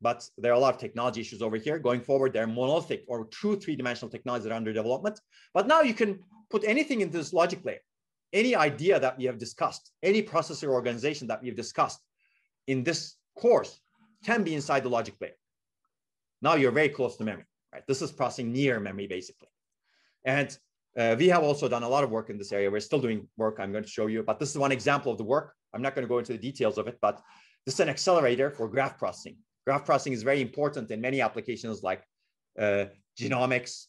but there are a lot of technology issues over here. Going forward, there are monolithic or true 3-dimensional technologies that are under development. But now you can put anything into this logic layer. Any idea that we have discussed, any processor organization that we've discussed in this course can be inside the logic layer. Now you're very close to memory, right? This is processing near memory, basically. And we have also done a lot of work in this area. We're still doing work I'm going to show you, but this is one example of the work. I'm not going to go into the details of it, but this is an accelerator for graph processing. Graph processing is very important in many applications like genomics,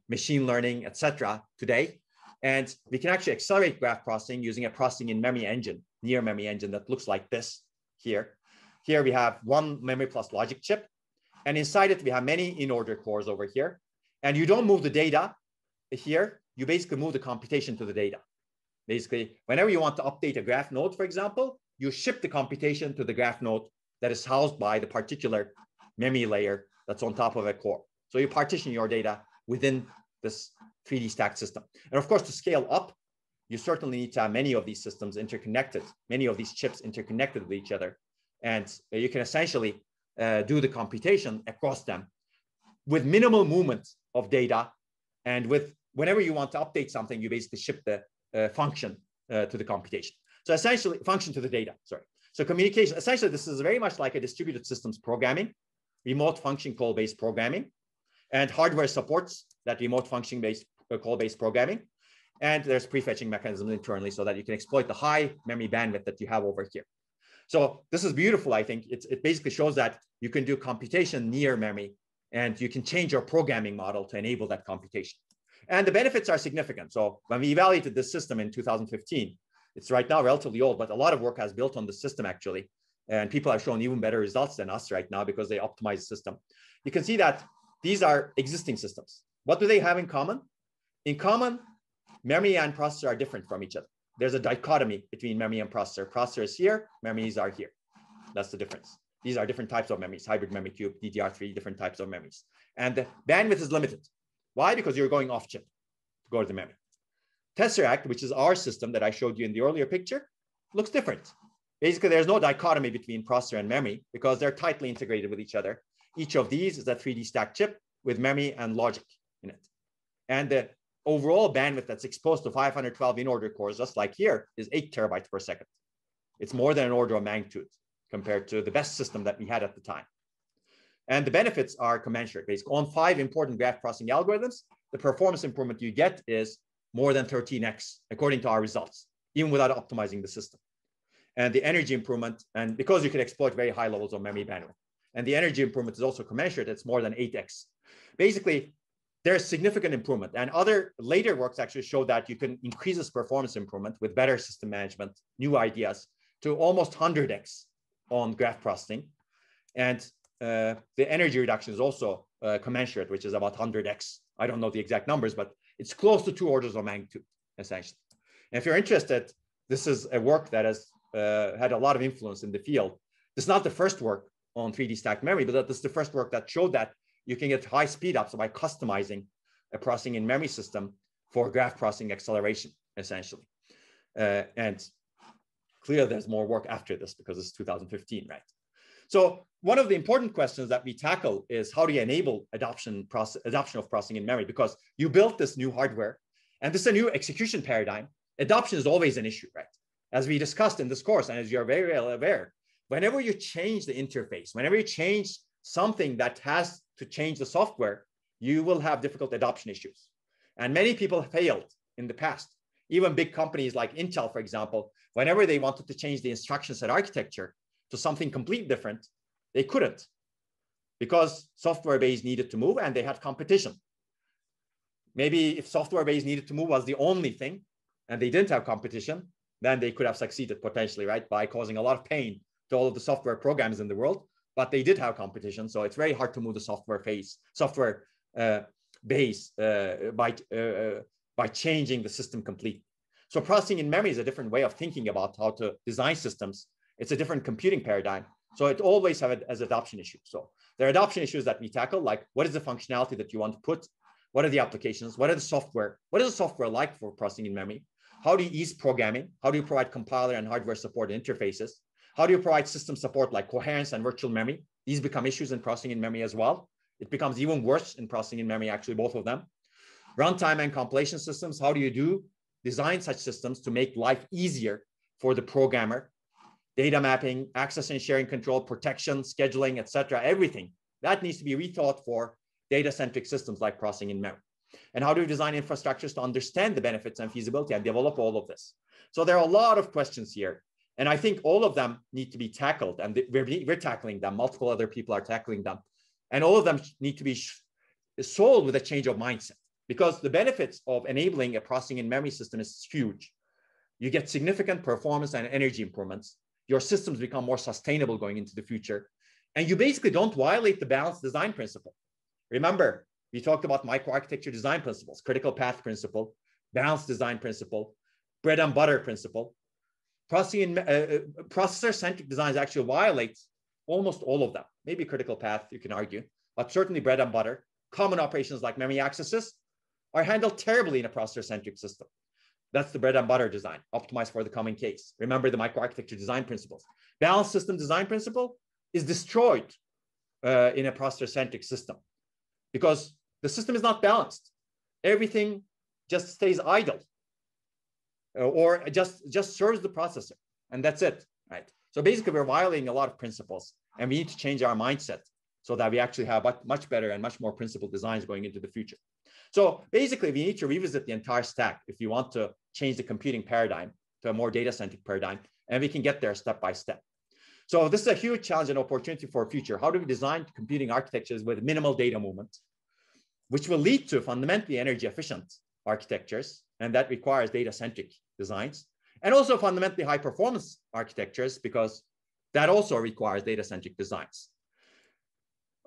machine learning, etc. today. And we can actually accelerate graph processing using a processing in memory engine, near memory engine that looks like this here. Here we have one memory plus logic chip. And inside it, we have many in-order cores over here. And you don't move the data here. You basically move the computation to the data. Basically, whenever you want to update a graph node, for example, you ship the computation to the graph node that is housed by the particular memory layer that's on top of a core. So you partition your data within this 3D stack system. And of course, to scale up, you certainly need to have many of these systems interconnected, many of these chips interconnected with each other. And you can essentially do the computation across them with minimal movement of data. And with whenever you want to update something, you basically ship the function to the computation. So essentially, function to the data, sorry. So communication, essentially, this is very much like a distributed systems programming, remote function call-based programming, and hardware supports that remote function-based call-based programming. And there's prefetching mechanisms internally so that you can exploit the high memory bandwidth that you have over here. So this is beautiful, I think. It basically shows that you can do computation near memory, and you can change your programming model to enable that computation. And the benefits are significant. So when we evaluated this system in 2015, it's right now relatively old, but a lot of work has built on the system, actually. And people have shown even better results than us right now because they optimize the system. You can see that these are existing systems. What do they have in common? In common, memory and processor are different from each other. There's a dichotomy between memory and processor. Processor is here, memories are here. That's the difference. These are different types of memories, hybrid memory cube, DDR3, different types of memories. And the bandwidth is limited. Why? Because you're going off chip to go to the memory. Tesseract, which is our system that I showed you in the earlier picture, looks different. Basically, there's no dichotomy between processor and memory because they're tightly integrated with each other. Each of these is a 3D stacked chip with memory and logic in it. And the overall bandwidth that's exposed to 512 in-order cores, just like here, is 8 terabytes per second. It's more than an order of magnitude compared to the best system that we had at the time. And the benefits are commensurate. Basically, on 5 important graph processing algorithms, the performance improvement you get is more than 13x, according to our results, even without optimizing the system. And the energy improvement, and because you can exploit very high levels of memory bandwidth, and the energy improvement is also commensurate, it's more than 8x. Basically, there's significant improvement. And other later works actually show that you can increase this performance improvement with better system management, new ideas, to almost 100x on graph processing. And the energy reduction is also commensurate, which is about 100x. I don't know the exact numbers, but it's close to 2 orders of magnitude, essentially. And if you're interested, this is a work that has had a lot of influence in the field. This is not the first work on 3D stacked memory, but this is the first work that showed that you can get high speed ups by customizing a processing in memory system for graph processing acceleration, essentially. And clearly there's more work after this because it's 2015, right? So one of the important questions that we tackle is how do you enable adoption of processing in memory? Because you built this new hardware and this is a new execution paradigm. Adoption is always an issue, right? As we discussed in this course, and as you're very well aware, whenever you change the interface, whenever you change something that has to change the software, you will have difficult adoption issues. And many people failed in the past. Even big companies like Intel, for example, whenever they wanted to change the instruction set architecture to something completely different, they couldn't because software base needed to move and they had competition. Maybe if software base needed to move was the only thing and they didn't have competition, then they could have succeeded potentially, right? By causing a lot of pain to all of the software programs in the world, but they did have competition. So it's very hard to move the software base by changing the system completely. So processing in memory is a different way of thinking about how to design systems. It's a different computing paradigm. So it always have it as adoption issues. So there are adoption issues that we tackle, like what is the functionality that you want to put? What are the applications? What are the software? What is the software like for processing in memory? How do you ease programming? How do you provide compiler and hardware support interfaces? How do you provide system support like coherence and virtual memory? These become issues in processing in memory as well. It becomes even worse in processing in memory, actually, both of them. Runtime and compilation systems. How do you design such systems to make life easier for the programmer? Data mapping, access and sharing control, protection, scheduling, etc. Everything that needs to be rethought for data-centric systems like processing in memory. And how do you design infrastructures to understand the benefits and feasibility and develop all of this? So there are a lot of questions here. And I think all of them need to be tackled. And we're tackling them. Multiple other people are tackling them. And all of them need to be solved with a change of mindset. Because the benefits of enabling a processing in memory system is huge. You get significant performance and energy improvements. Your systems become more sustainable going into the future. And you basically don't violate the balanced design principle. Remember, we talked about microarchitecture design principles, critical path principle, balanced design principle, bread and butter principle. Processor-centric designs actually violate almost all of them. Maybe critical path, you can argue, but certainly bread and butter. Common operations like memory accesses are handled terribly in a processor-centric system. That's the bread and butter design, optimized for the common case. Remember the microarchitecture design principles. Balanced system design principle is destroyed in a processor-centric system because the system is not balanced. Everything just stays idle or just serves the processor, and that's it, right? So basically, we're violating a lot of principles, and we need to change our mindset so that we actually have much better and much more principled designs going into the future. So basically, we need to revisit the entire stack if you want to change the computing paradigm to a more data-centric paradigm, and we can get there step by step. So this is a huge challenge and opportunity for the future. How do we design computing architectures with minimal data movement, which will lead to fundamentally energy-efficient architectures, and that requires data-centric designs, and also fundamentally high-performance architectures, because that also requires data-centric designs.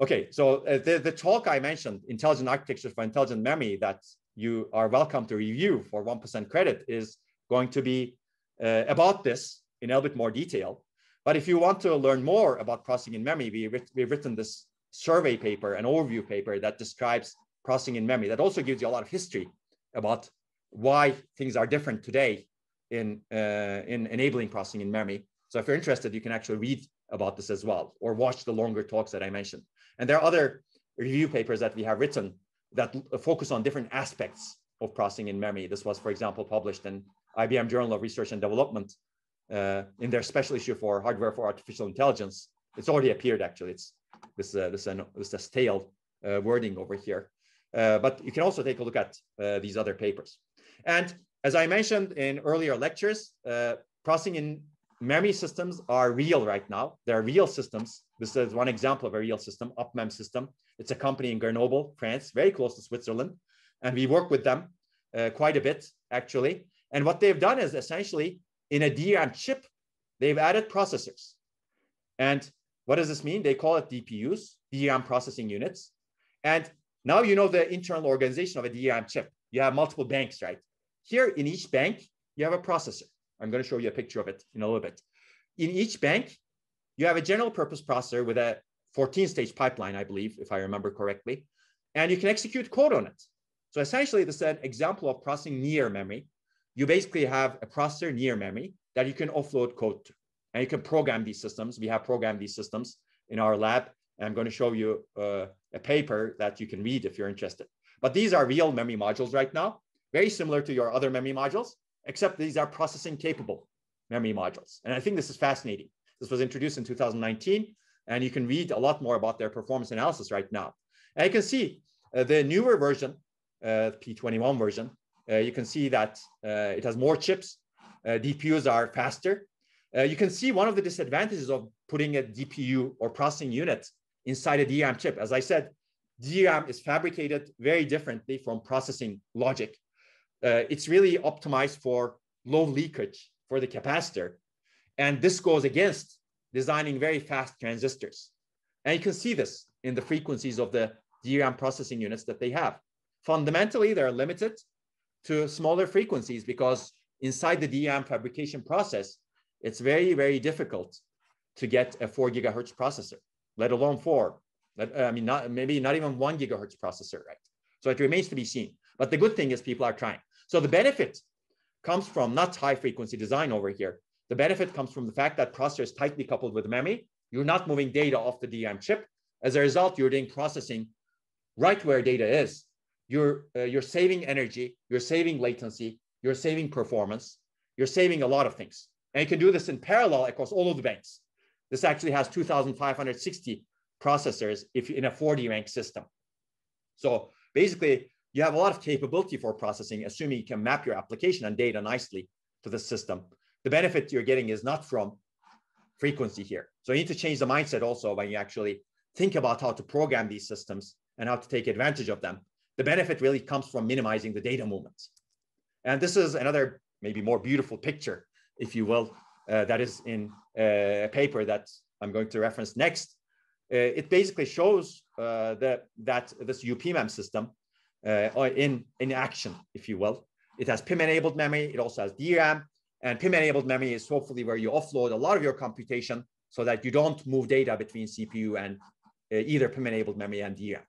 Okay, so the talk I mentioned, Intelligent Architectures for Intelligent Memory, that you are welcome to review for 1% credit is going to be about this in a little bit more detail. But if you want to learn more about processing in memory, we've written this survey paper, an overview paper that describes processing in memory. That also gives you a lot of history about why things are different today in enabling processing in memory. So if you're interested, you can actually read about this as well, or watch the longer talks that I mentioned. And there are other review papers that we have written that focus on different aspects of processing in memory. This was, for example, published in IBM Journal of Research and Development in their special issue for hardware for artificial intelligence. It's already appeared, actually. It's this stale wording over here. But you can also take a look at these other papers. And as I mentioned in earlier lectures, processing in memory systems are real right now. They're real systems. This is one example of a real system, UpMem system. It's a company in Grenoble, France, very close to Switzerland. And we work with them quite a bit, actually. And what they've done is essentially in a DRAM chip, they've added processors. And what does this mean? They call it DPUs, DRAM processing units. And now you know the internal organization of a DRAM chip. You have multiple banks, right? Here in each bank, you have a processor. I'm going to show you a picture of it in a little bit. In each bank, you have a general purpose processor with a 14-stage pipeline, I believe, if I remember correctly. And you can execute code on it. So essentially, this is an example of processing near memory. You basically have a processor near memory that you can offload code to. And you can program these systems. We have programmed these systems in our lab. And I'm going to show you a paper that you can read if you're interested. But these are real memory modules right now, very similar to your other memory modules, except these are processing capable memory modules. And I think this is fascinating. This was introduced in 2019, and you can read a lot more about their performance analysis right now. And you can see the newer version, P21 version, you can see that it has more chips. DPUs are faster. You can see one of the disadvantages of putting a DPU or processing unit inside a DRAM chip. As I said, DRAM is fabricated very differently from processing logic. It's really optimized for low leakage for the capacitor. And this goes against designing very fast transistors. And you can see this in the frequencies of the DRAM processing units that they have. Fundamentally, they're limited to smaller frequencies because inside the DRAM fabrication process, it's very, very difficult to get a 4 gigahertz processor, let alone 4. I mean, maybe not even 1 gigahertz processor, right? So it remains to be seen. But the good thing is people are trying. So the benefit comes from not high frequency design over here. The benefit comes from the fact that processor is tightly coupled with memory. You're not moving data off the DRAM chip. As a result, you're doing processing right where data is. You're saving energy, you're saving latency, you're saving performance, you're saving a lot of things. And you can do this in parallel across all of the banks. This actually has 2,560 processors if in a 40 rank system. So basically, you have a lot of capability for processing, assuming you can map your application and data nicely to the system. The benefit you're getting is not from frequency here. So you need to change the mindset also when you actually think about how to program these systems and how to take advantage of them. The benefit really comes from minimizing the data movements. And this is another maybe more beautiful picture, if you will, that is in a paper that I'm going to reference next. It basically shows that this UPMEM system in action, if you will. It has PIM-enabled memory. It also has DRAM. And PIM-enabled memory is hopefully where you offload a lot of your computation so that you don't move data between CPU and either PIM-enabled memory and DRAM.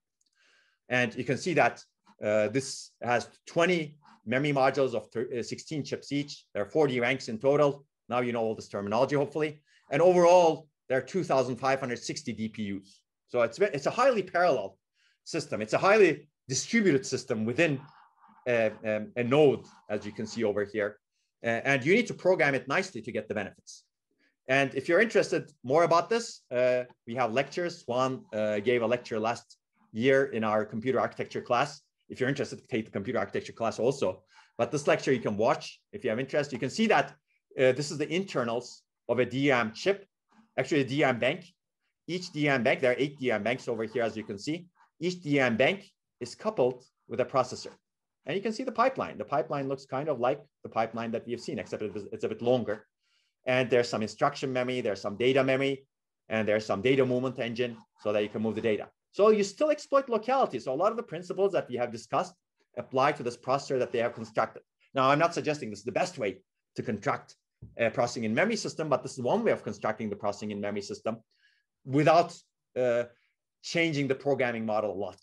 And you can see that this has 20 memory modules of 16 chips each. There are 40 ranks in total. Now you know all this terminology, hopefully. And overall, there are 2,560 DPUs. So it's a highly parallel system. It's a highly distributed system within a node, as you can see over here. And you need to program it nicely to get the benefits. And if you're interested more about this, we have lectures. Juan gave a lecture last year in our computer architecture class. If you're interested, take the computer architecture class also. But this lecture you can watch if you have interest. You can see that this is the internals of a DRAM chip, actually a DRAM bank. Each DRAM bank, there are 8 DRAM banks over here, as you can see. Each DRAM bank is coupled with a processor. And you can see the pipeline. The pipeline looks kind of like the pipeline that we have seen, except it's a bit longer. And there's some instruction memory, there's some data memory, and there's some data movement engine so that you can move the data. So you still exploit locality. So a lot of the principles that we have discussed apply to this processor that they have constructed. Now, I'm not suggesting this is the best way to construct a processing in memory system, but this is one way of constructing the processing in memory system without changing the programming model a lot.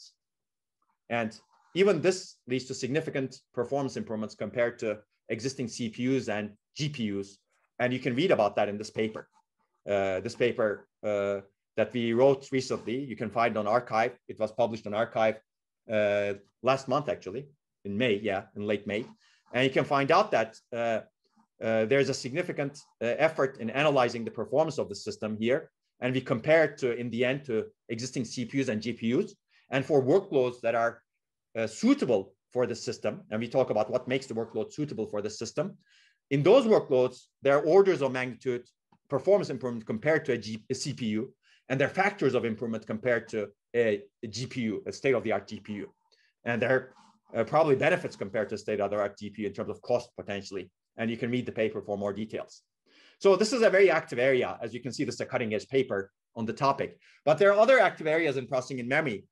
And even this leads to significant performance improvements compared to existing CPUs and GPUs. And you can read about that in this paper. This paper that we wrote recently, you can find on arXiv. It was published on arXiv last month, actually, in May, in late May. And you can find out that there's a significant effort in analyzing the performance of the system here. And we compare it to, in the end, to existing CPUs and GPUs. And for workloads that are suitable for the system, and we talk about what makes the workload suitable for the system, in those workloads, there are orders of magnitude performance improvement compared to a CPU, and there are factors of improvement compared to a GPU, a state-of-the-art GPU. And there are probably benefits compared to a state-of-the-art GPU in terms of cost potentially. And you can read the paper for more details. So this is a very active area. As you can see, this is a cutting-edge paper on the topic. But there are other active areas in processing in memory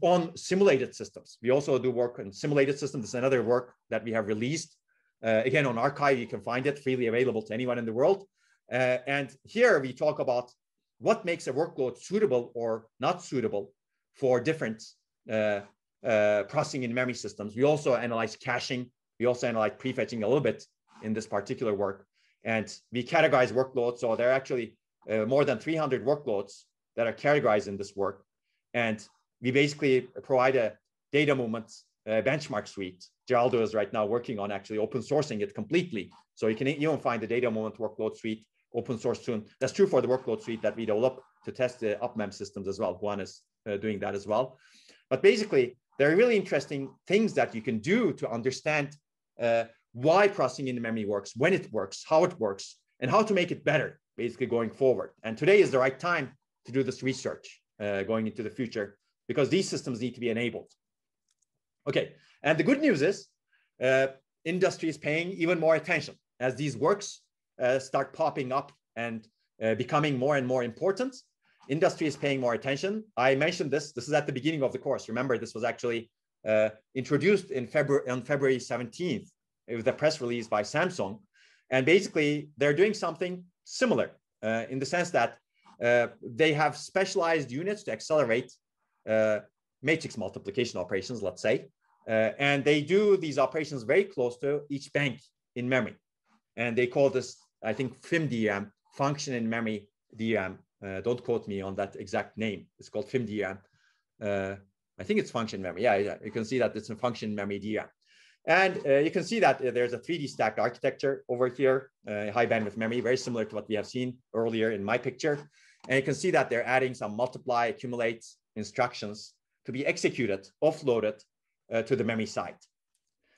on simulated systems. We also do work on simulated systems. This is another work that we have released. Again, on arXiv, you can find it freely available to anyone in the world. And here we talk about what makes a workload suitable or not suitable for different processing in memory systems. We also analyze caching. We also analyze prefetching a little bit in this particular work. And we categorize workloads. So there are actually more than 300 workloads that are categorized in this work. And we basically provide a data movement benchmark suite. Geraldo is right now working on actually open sourcing it completely. So you can even find the data movement workload suite open source soon. That's true for the workload suite that we develop to test the UpMem systems as well. Juan is doing that as well. But basically, there are really interesting things that you can do to understand why processing in memory works, when it works, how it works, and how to make it better, basically going forward. And today is the right time to do this research going into the future, because these systems need to be enabled. Okay, and the good news is industry is paying even more attention as these works start popping up and becoming more and more important. Industry is paying more attention. I mentioned this. This is at the beginning of the course. Remember, this was actually introduced in on February 17th. It was a press release by Samsung. And basically, they're doing something similar in the sense that they have specialized units to accelerate matrix multiplication operations, let's say. And they do these operations very close to each bank in memory. And they call this, I think, FIMDRAM, function in memory DRAM. Don't quote me on that exact name. It's called FIMDRAM. I think it's function memory. Yeah, you can see that it's a function memory DRAM. And you can see that there's a 3D stacked architecture over here, high bandwidth memory, very similar to what we have seen earlier in my picture. And you can see that they're adding some multiply, accumulate instructions to be executed, offloaded to the memory side.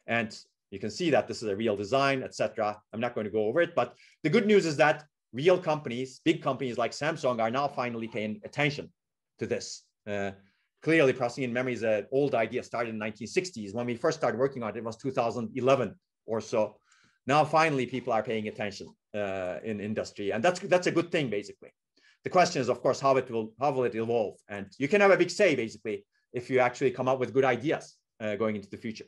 And you can see that this is a real design, etc. I'm not going to go over it, but the good news is that real companies, big companies like Samsung, are now finally paying attention to this. Clearly, processing in memory is an old idea, started in the 1960s. When we first started working on it, it was 2011 or so. Now, finally, people are paying attention in industry, and that's a good thing, basically. The question is, of course, how will it evolve? And you can have a big say, basically, if you actually come up with good ideas going into the future.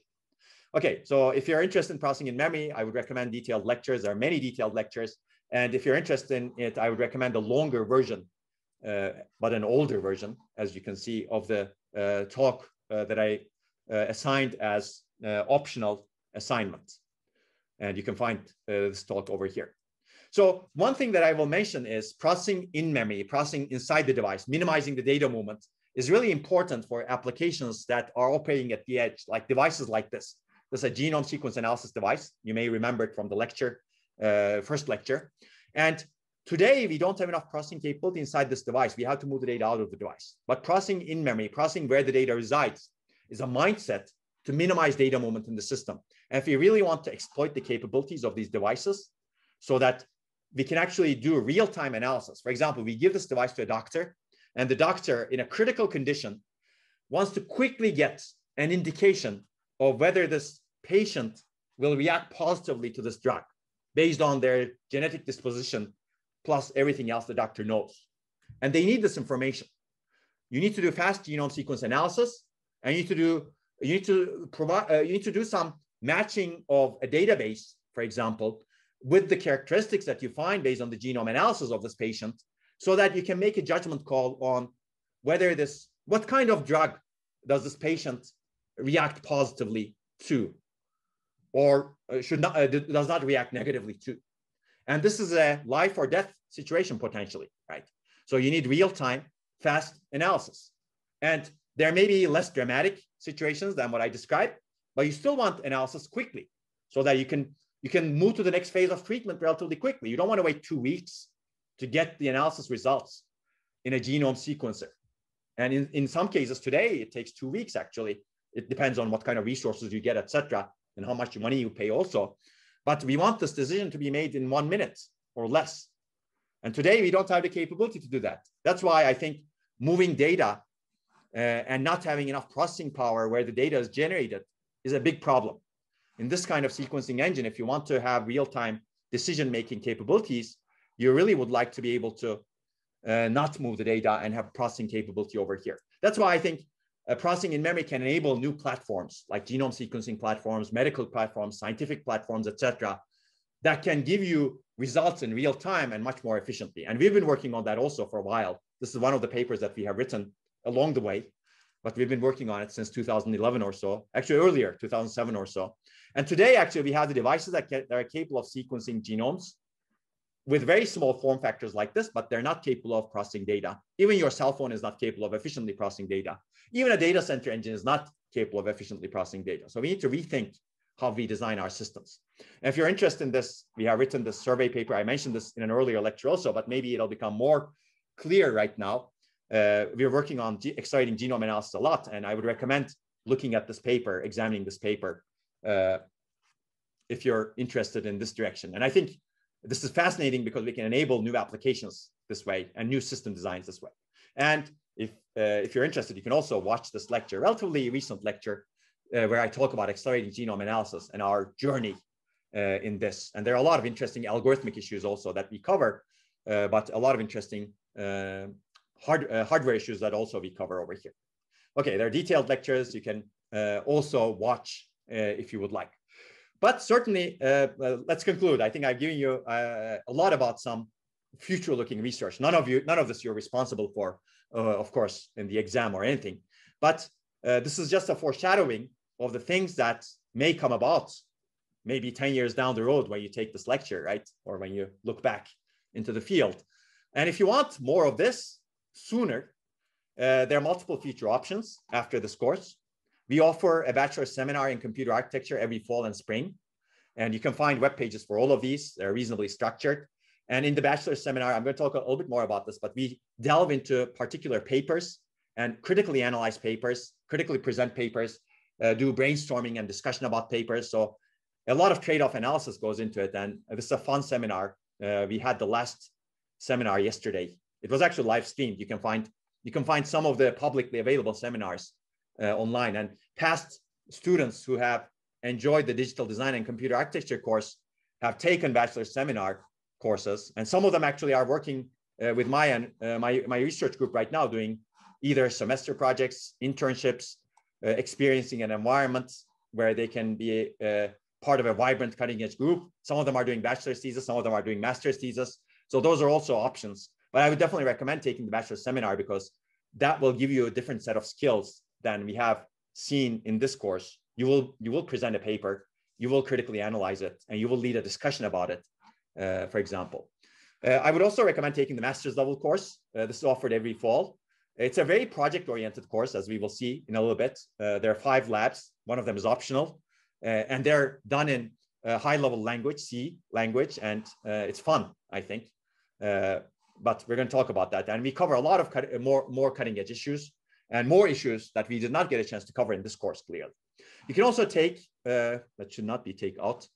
Okay, so if you're interested in processing in memory, I would recommend detailed lectures. There are many detailed lectures. And if you're interested in it, I would recommend a longer version, but an older version, as you can see, of the talk that I assigned as optional assignment. And you can find this talk over here. So one thing that I will mention is processing in memory, processing inside the device, minimizing the data movement is really important for applications that are operating at the edge, like devices like this. This is a genome sequence analysis device. You may remember it from the lecture, first lecture. And today, we don't have enough processing capability inside this device. We have to move the data out of the device. But processing in memory, processing where the data resides, is a mindset to minimize data movement in the system. And if you really want to exploit the capabilities of these devices so that we can actually do real-time analysis. For example, we give this device to a doctor, and the doctor, in a critical condition, wants to quickly get an indication of whether this patient will react positively to this drug based on their genetic disposition, plus everything else the doctor knows. And they need this information. You need to do fast genome sequence analysis, and you need to do You need to provide, you need to do some matching of a database, for example, with the characteristics that you find based on the genome analysis of this patient, so that you can make a judgment call on whether this, what kind of drug does this patient react positively to, or should not, does not react negatively to. And this is a life or death situation potentially, right? So you need real-time, fast analysis. And there may be less dramatic situations than what I described, but you still want analysis quickly so that you can move to the next phase of treatment relatively quickly. You don't want to wait 2 weeks to get the analysis results in a genome sequencer. And in some cases today, it takes 2 weeks actually. It depends on what kind of resources you get, et cetera, and how much money you pay also. But we want this decision to be made in 1 minute or less. And today we don't have the capability to do that. That's why I think moving data and not having enough processing power where the data is generated is a big problem. In this kind of sequencing engine, if you want to have real-time decision-making capabilities, you really would like to be able to not move the data and have processing capability over here. That's why I think processing in memory can enable new platforms like genome sequencing platforms, medical platforms, scientific platforms, et cetera, that can give you results in real time and much more efficiently. And we've been working on that also for a while. This is one of the papers that we have written along the way, but we've been working on it since 2011 or so, actually earlier, 2007 or so. And today, actually, we have the devices that are capable of sequencing genomes with very small form factors like this, but they're not capable of processing data. Even your cell phone is not capable of efficiently processing data. Even a data center engine is not capable of efficiently processing data. So we need to rethink how we design our systems. And if you're interested in this, we have written this survey paper. I mentioned this in an earlier lecture also, but maybe it'll become more clear right now. We're working on accelerating genome analysis a lot, and I would recommend looking at this paper, examining this paper, if you're interested in this direction. And I think this is fascinating because we can enable new applications this way and new system designs this way. And if you're interested, you can also watch this lecture, relatively recent lecture, where I talk about accelerating genome analysis and our journey in this. And there are a lot of interesting algorithmic issues also that we cover, but a lot of interesting hardware issues that also we cover over here. Okay, there are detailed lectures you can also watch if you would like. But certainly, let's conclude. I think I've given you a lot about some future-looking research. None of this you're responsible for, of course, in the exam or anything. But this is just a foreshadowing of the things that may come about maybe 10 years down the road when you take this lecture, right? Or when you look back into the field. And if you want more of this sooner, there are multiple future options after this course. We offer a bachelor seminar in computer architecture every fall and spring. And you can find web pages for all of these. They're reasonably structured. And in the bachelor seminar, I'm going to talk a little bit more about this, but we delve into particular papers and critically analyze papers, critically present papers, do brainstorming and discussion about papers. So a lot of trade-off analysis goes into it. And this is a fun seminar. We had the last seminar yesterday. It was actually live streamed. You can find some of the publicly available seminars online, and past students who have enjoyed the digital design and computer architecture course have taken bachelor seminar courses. And some of them actually are working with my research group right now, doing either semester projects, internships, experiencing an environment where they can be part of a vibrant cutting edge group. Some of them are doing bachelor's thesis, some of them are doing master's thesis. So those are also options. But I would definitely recommend taking the bachelor seminar because that will give you a different set of skills than we have seen in this course. You will present a paper, you will critically analyze it, and you will lead a discussion about it, for example. I would also recommend taking the master's level course. This is offered every fall. It's a very project-oriented course, as we will see in a little bit. There are 5 labs. One of them is optional, and they're done in high-level language, C language, and it's fun, I think. But we're going to talk about that. And we cover a lot of more cutting-edge issues and more issues that we did not get a chance to cover in this course, clearly. You can also take, that should not be take out,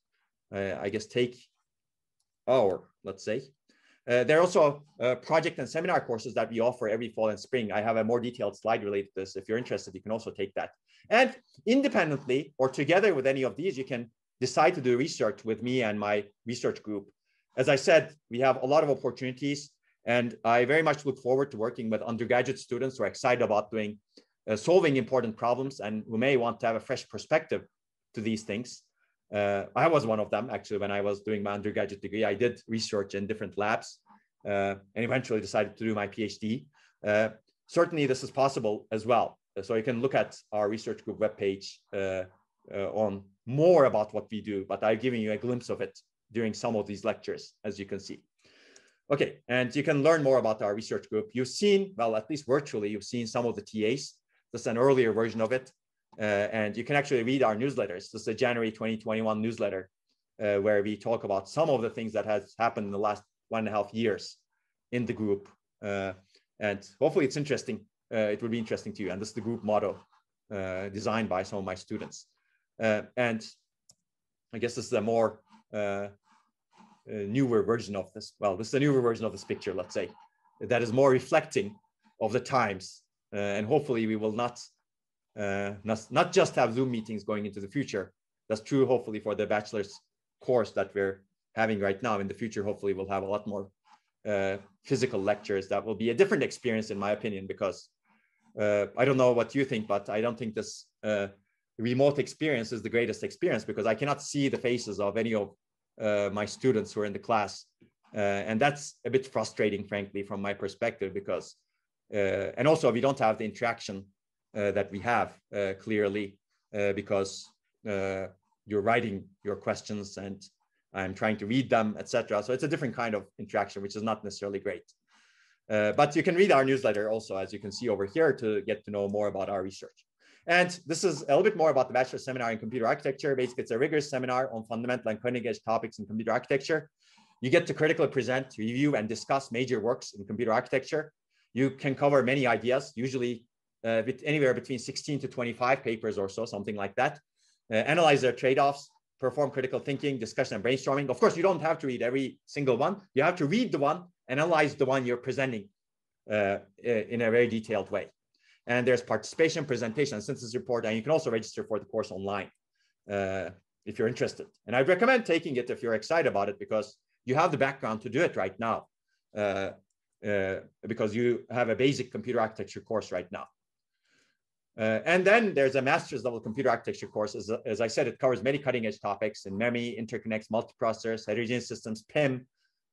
I guess take our, let's say. There are also project and seminar courses that we offer every fall and spring. I have a more detailed slide related to this. If you're interested, you can also take that. And independently or together with any of these, you can decide to do research with me and my research group. As I said, we have a lot of opportunities, and I very much look forward to working with undergraduate students who are excited about doing solving important problems and who may want to have a fresh perspective to these things. I was one of them, actually. When I was doing my undergraduate degree, I did research in different labs and eventually decided to do my PhD. Certainly, this is possible as well. So you can look at our research group webpage on more about what we do, but I've given you a glimpse of it during some of these lectures, as you can see. Okay, and you can learn more about our research group. You've seen, well, at least virtually, you've seen some of the TAs. This is an earlier version of it. And you can actually read our newsletters. This is a January 2021 newsletter where we talk about some of the things that has happened in the last 1.5 years in the group. And hopefully it's interesting. It will be interesting to you. And this is the group motto designed by some of my students. And I guess this is a more newer version of this. Well, this is a newer version of this picture, let's say, that is more reflecting of the times. And hopefully we will not just have Zoom meetings going into the future. That's true, hopefully, for the bachelor's course that we're having right now. In the future, hopefully, we'll have a lot more physical lectures. That will be a different experience, in my opinion, because I don't know what you think, but I don't think this remote experience is the greatest experience because I cannot see the faces of any of my students who are in the class. And that's a bit frustrating, frankly, from my perspective, because, and also we don't have the interaction that we have clearly because you're writing your questions and I'm trying to read them, etc. So it's a different kind of interaction, which is not necessarily great. But you can read our newsletter also, as you can see over here, to get to know more about our research. And this is a little bit more about the Bachelor Seminar in Computer Architecture. Basically, it's a rigorous seminar on fundamental and cutting-edge topics in computer architecture. You get to critically present, review, and discuss major works in computer architecture. You can cover many ideas, usually with anywhere between 16 to 25 papers or so, something like that. Analyze their trade-offs, perform critical thinking, discussion, and brainstorming. Of course, you don't have to read every single one. You have to read the one, analyze the one you're presenting in a very detailed way. And there's participation, presentation, and synthesis report, and you can also register for the course online if you're interested. And I'd recommend taking it if you're excited about it, because you have the background to do it right now, because you have a basic computer architecture course right now. And then there's a master's level computer architecture course. As I said, it covers many cutting edge topics in memory, interconnects, multiprocessors, heterogeneous systems, PIM,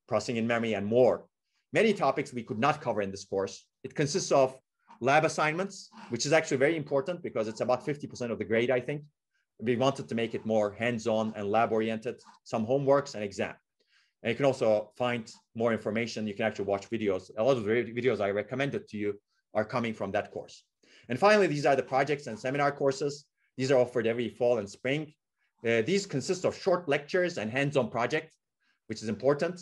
processing in memory, and more. Many topics we could not cover in this course. It consists of lab assignments, which is actually very important because it's about 50% of the grade, I think. We wanted to make it more hands-on and lab-oriented, some homeworks and exam. And you can also find more information. You can actually watch videos. A lot of the videos I recommended to you are coming from that course. And finally, these are the projects and seminar courses. These are offered every fall and spring. These consist of short lectures and hands-on projects, which is important.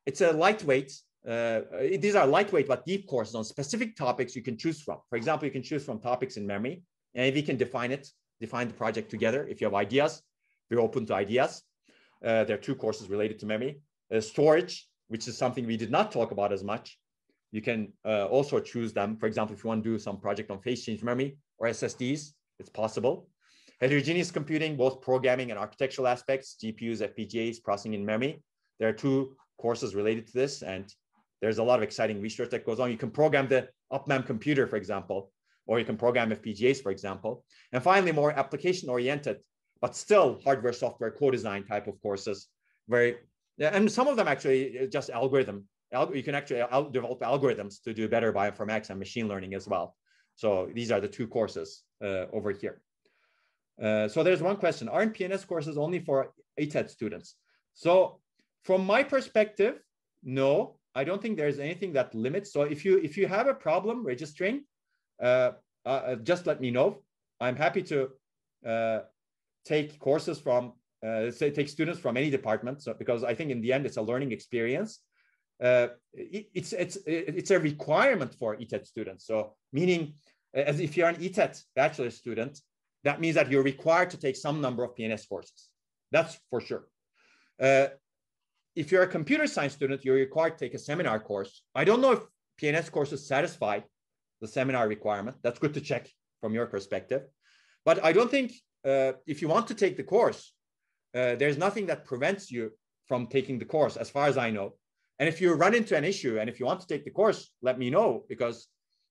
It's a lightweight. These are lightweight but deep courses on specific topics you can choose from. For example, you can choose from topics in memory, and we can define the project together. If you have ideas, we're open to ideas. There are 2 courses related to memory. Storage, which is something we did not talk about as much. You can also choose them. For example, if you want to do some project on phase change memory or SSDs, it's possible. Heterogeneous computing, both programming and architectural aspects, GPUs, FPGAs, processing in memory. There are 2 courses related to this, and there's a lot of exciting research that goes on. You can program the UpMem computer, for example, or you can program FPGAs, for example. And finally, more application-oriented, but still hardware, software, co-design type of courses. And some of them actually just algorithm. You can actually develop algorithms to do better bioinformatics and machine learning as well. So these are the 2 courses over here. So there's one question. Aren't PNS courses only for ATED students? So from my perspective, no. I don't think there's anything that limits. So if you have a problem registering, just let me know. I'm happy to take courses from, take students from any department. So because I think in the end it's a learning experience. It's a requirement for ETED students. So meaning, as if you're an ETED bachelor student, that means that you're required to take some number of PNS courses. That's for sure. If you're a computer science student, you're required to take a seminar course. I don't know if PNS courses satisfy the seminar requirement. That's good to check from your perspective. But I don't think if you want to take the course, there's nothing that prevents you from taking the course, as far as I know. And if you run into an issue and if you want to take the course, let me know, because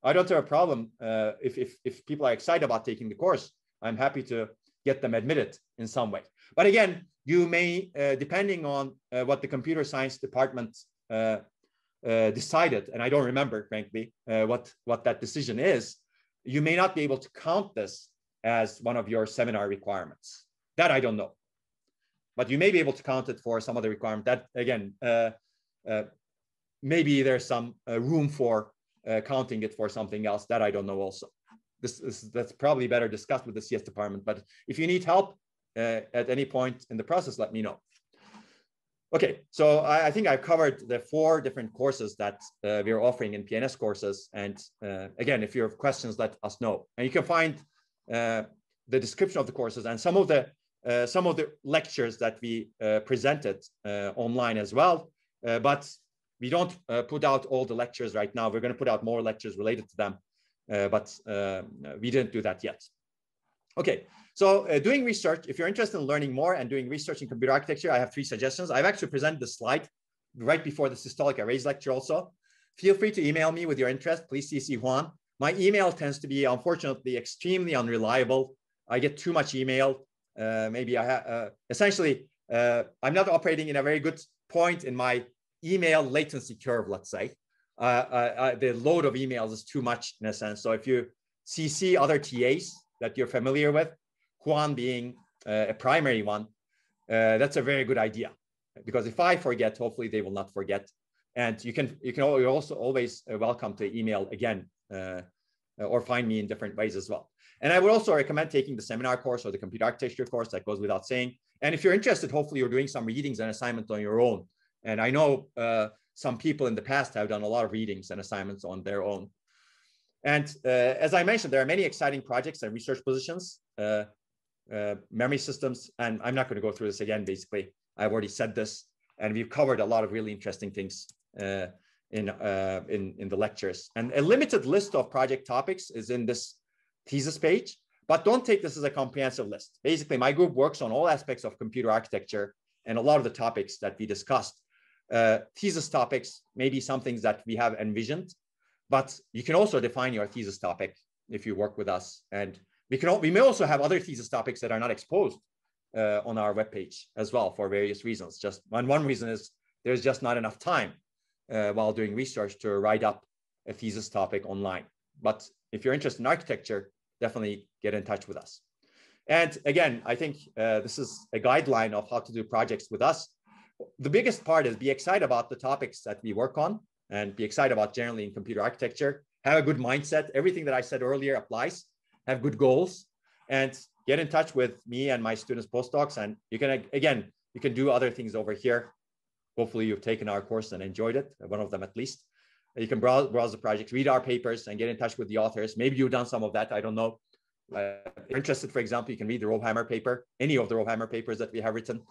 I don't have a problem if people are excited about taking the course. I'm happy to get them admitted in some way. But again, you may, depending on what the computer science department decided, and I don't remember, frankly, what that decision is, you may not be able to count this as one of your seminar requirements. That I don't know. But you may be able to count it for some other requirement. That, again, maybe there's some room for counting it for something else. That I don't know also. That's probably better discussed with the CS department. But if you need help at any point in the process, let me know. Okay, so I think I've covered the 4 different courses that we're offering in PNS courses. And again, if you have questions, let us know. And you can find the description of the courses and some of the lectures that we presented online as well. But we don't put out all the lectures right now. We're going to put out more lectures related to them, but we didn't do that yet. Okay, so doing research, if you're interested in learning more and doing research in computer architecture, I have 3 suggestions. I've actually presented the slide right before the systolic arrays lecture also. Feel free to email me with your interest. Please CC Juan. My email tends to be, unfortunately, extremely unreliable. I get too much email. Maybe I have, essentially, I'm not operating in a very good point in my email latency curve, let's say. The load of emails is too much in a sense. So if you CC other TAs that you're familiar with, Juan being a primary one, that's a very good idea. Because if I forget, hopefully they will not forget. And you're also always welcome to email again or find me in different ways as well. And I would also recommend taking the seminar course or the computer architecture course. That goes without saying. And if you're interested, hopefully you're doing some readings and assignments on your own. And I know some people in the past have done a lot of readings and assignments on their own. And as I mentioned, there are many exciting projects and research positions, memory systems. And I'm not going to go through this again, basically. I've already said this. And we've covered a lot of really interesting things in the lectures. And a limited list of project topics is in this thesis page. But don't take this as a comprehensive list. Basically, my group works on all aspects of computer architecture and a lot of the topics that we discussed. Thesis topics may be some things that we have envisioned, but you can also define your thesis topic if you work with us. And we may also have other thesis topics that are not exposed on our webpage as well for various reasons. Just one reason is there's just not enough time while doing research to write up a thesis topic online. But if you're interested in architecture, definitely get in touch with us. And again, I think this is a guideline of how to do projects with us. The biggest part is be excited about the topics that we work on and be excited about generally in computer architecture. Have a good mindset. Everything that I said earlier applies. Have good goals and get in touch with me and my students postdocs. And you can, again, you can do other things over here. Hopefully you've taken our course and enjoyed it, one of them at least. You can browse the projects, read our papers and get in touch with the authors. Maybe you've done some of that, I don't know. If you're interested, for example, you can read the RowHammer paper, any of the RowHammer papers that we have written.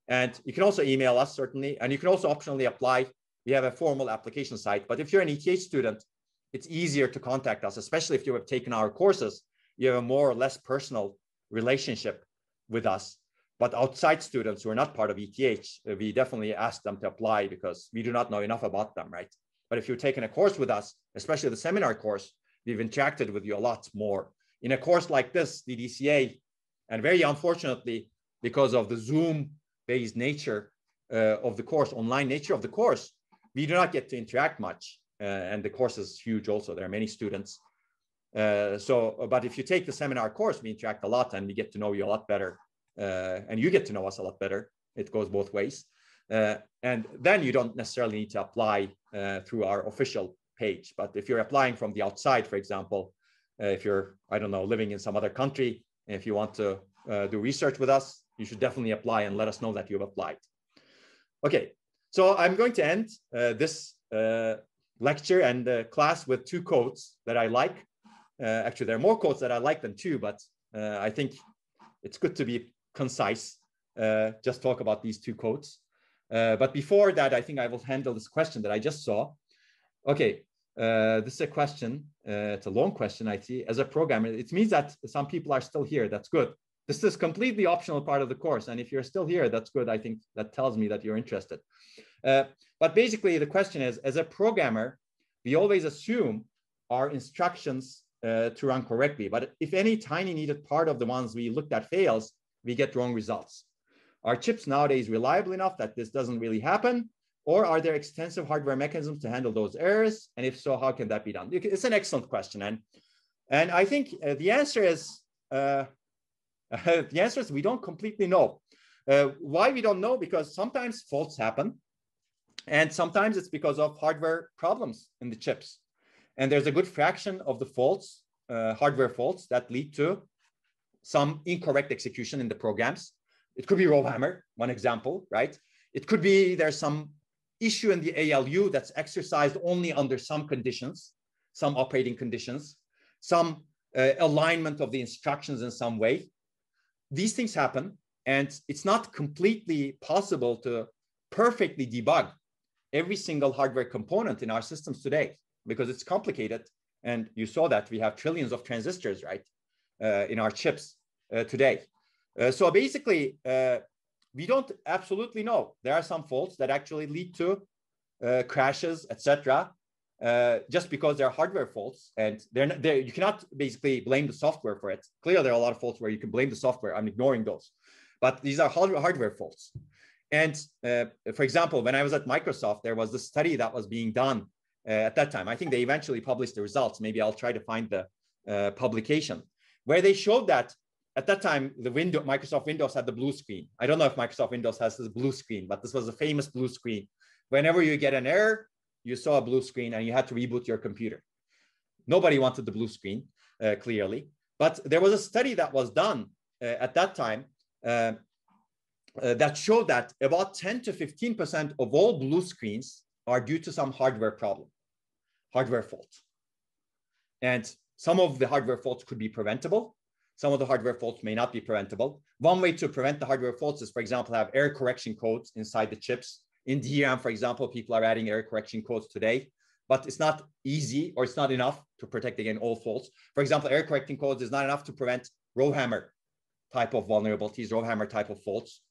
And you can also email us, certainly. And you can also optionally apply. We have a formal application site. But if you're an ETH student, it's easier to contact us, especially if you have taken our courses. You have a more or less personal relationship with us. But outside students who are not part of ETH, we definitely ask them to apply because we do not know enough about them, right? But if you've taken a course with us, especially the seminar course, we've interacted with you a lot more. In a course like this, the DCA, and very unfortunately, because of the Zoom-based nature of the course, online nature of the course, we do not get to interact much. And the course is huge also. There are many students. But if you take the seminar course, we interact a lot and we get to know you a lot better. And you get to know us a lot better. It goes both ways. And then you don't necessarily need to apply through our official page. But if you're applying from the outside, for example, if you're, I don't know, living in some other country, and if you want to do research with us, you should definitely apply and let us know that you've applied. Okay, so I'm going to end this lecture and class with 2 quotes that I like. Actually, there are more quotes that I like than 2, but I think it's good to be concise. Just talk about these 2 quotes. But before that, I think I will handle this question that I just saw. Okay, this is a question. It's a long question, I see. As a programmer, it means that some people are still here. That's good. This is completely optional part of the course. And if you're still here, that's good. I think that tells me that you're interested. But basically, the question is, as a programmer, we always assume our instructions to run correctly. But if any tiny needed part of the ones we looked at fails, we get wrong results. Are chips nowadays reliable enough that this doesn't really happen? Or are there extensive hardware mechanisms to handle those errors? And if so, how can that be done? It's an excellent question. And I think the answer is we don't completely know. Why we don't know? Because sometimes faults happen. And sometimes it's because of hardware problems in the chips. And there's a good fraction of the faults, hardware faults, that lead to some incorrect execution in the programs. It could be RowHammer, one example, right? It could be there's some issue in the ALU that's exercised only under some conditions, some operating conditions, some alignment of the instructions in some way. These things happen, and it's not completely possible to perfectly debug every single hardware component in our systems today, because it's complicated. And you saw that we have trillions of transistors, right, in our chips today. So basically, we don't absolutely know. There are some faults that actually lead to crashes, etc., just because they're hardware faults, and you cannot basically blame the software for it. Clearly, there are a lot of faults where you can blame the software. I'm ignoring those, but these are hardware faults. And for example, when I was at Microsoft, there was this study that was being done at that time. I think they eventually published the results. Maybe I'll try to find the publication, where they showed that at that time, Microsoft Windows had the blue screen. I don't know if Microsoft Windows has this blue screen, but this was a famous blue screen. Whenever you get an error, you saw a blue screen and you had to reboot your computer. Nobody wanted the blue screen, clearly. But there was a study that was done at that time that showed that about 10 to 15% of all blue screens are due to some hardware problem, hardware fault. And some of the hardware faults could be preventable. Some of the hardware faults may not be preventable. One way to prevent the hardware faults is, for example, have error correction codes inside the chips. In DRAM, for example, people are adding error correction codes today, but it's not easy, or it's not enough to protect against all faults. For example, error correcting codes is not enough to prevent RowHammer type of vulnerabilities, RowHammer type of faults.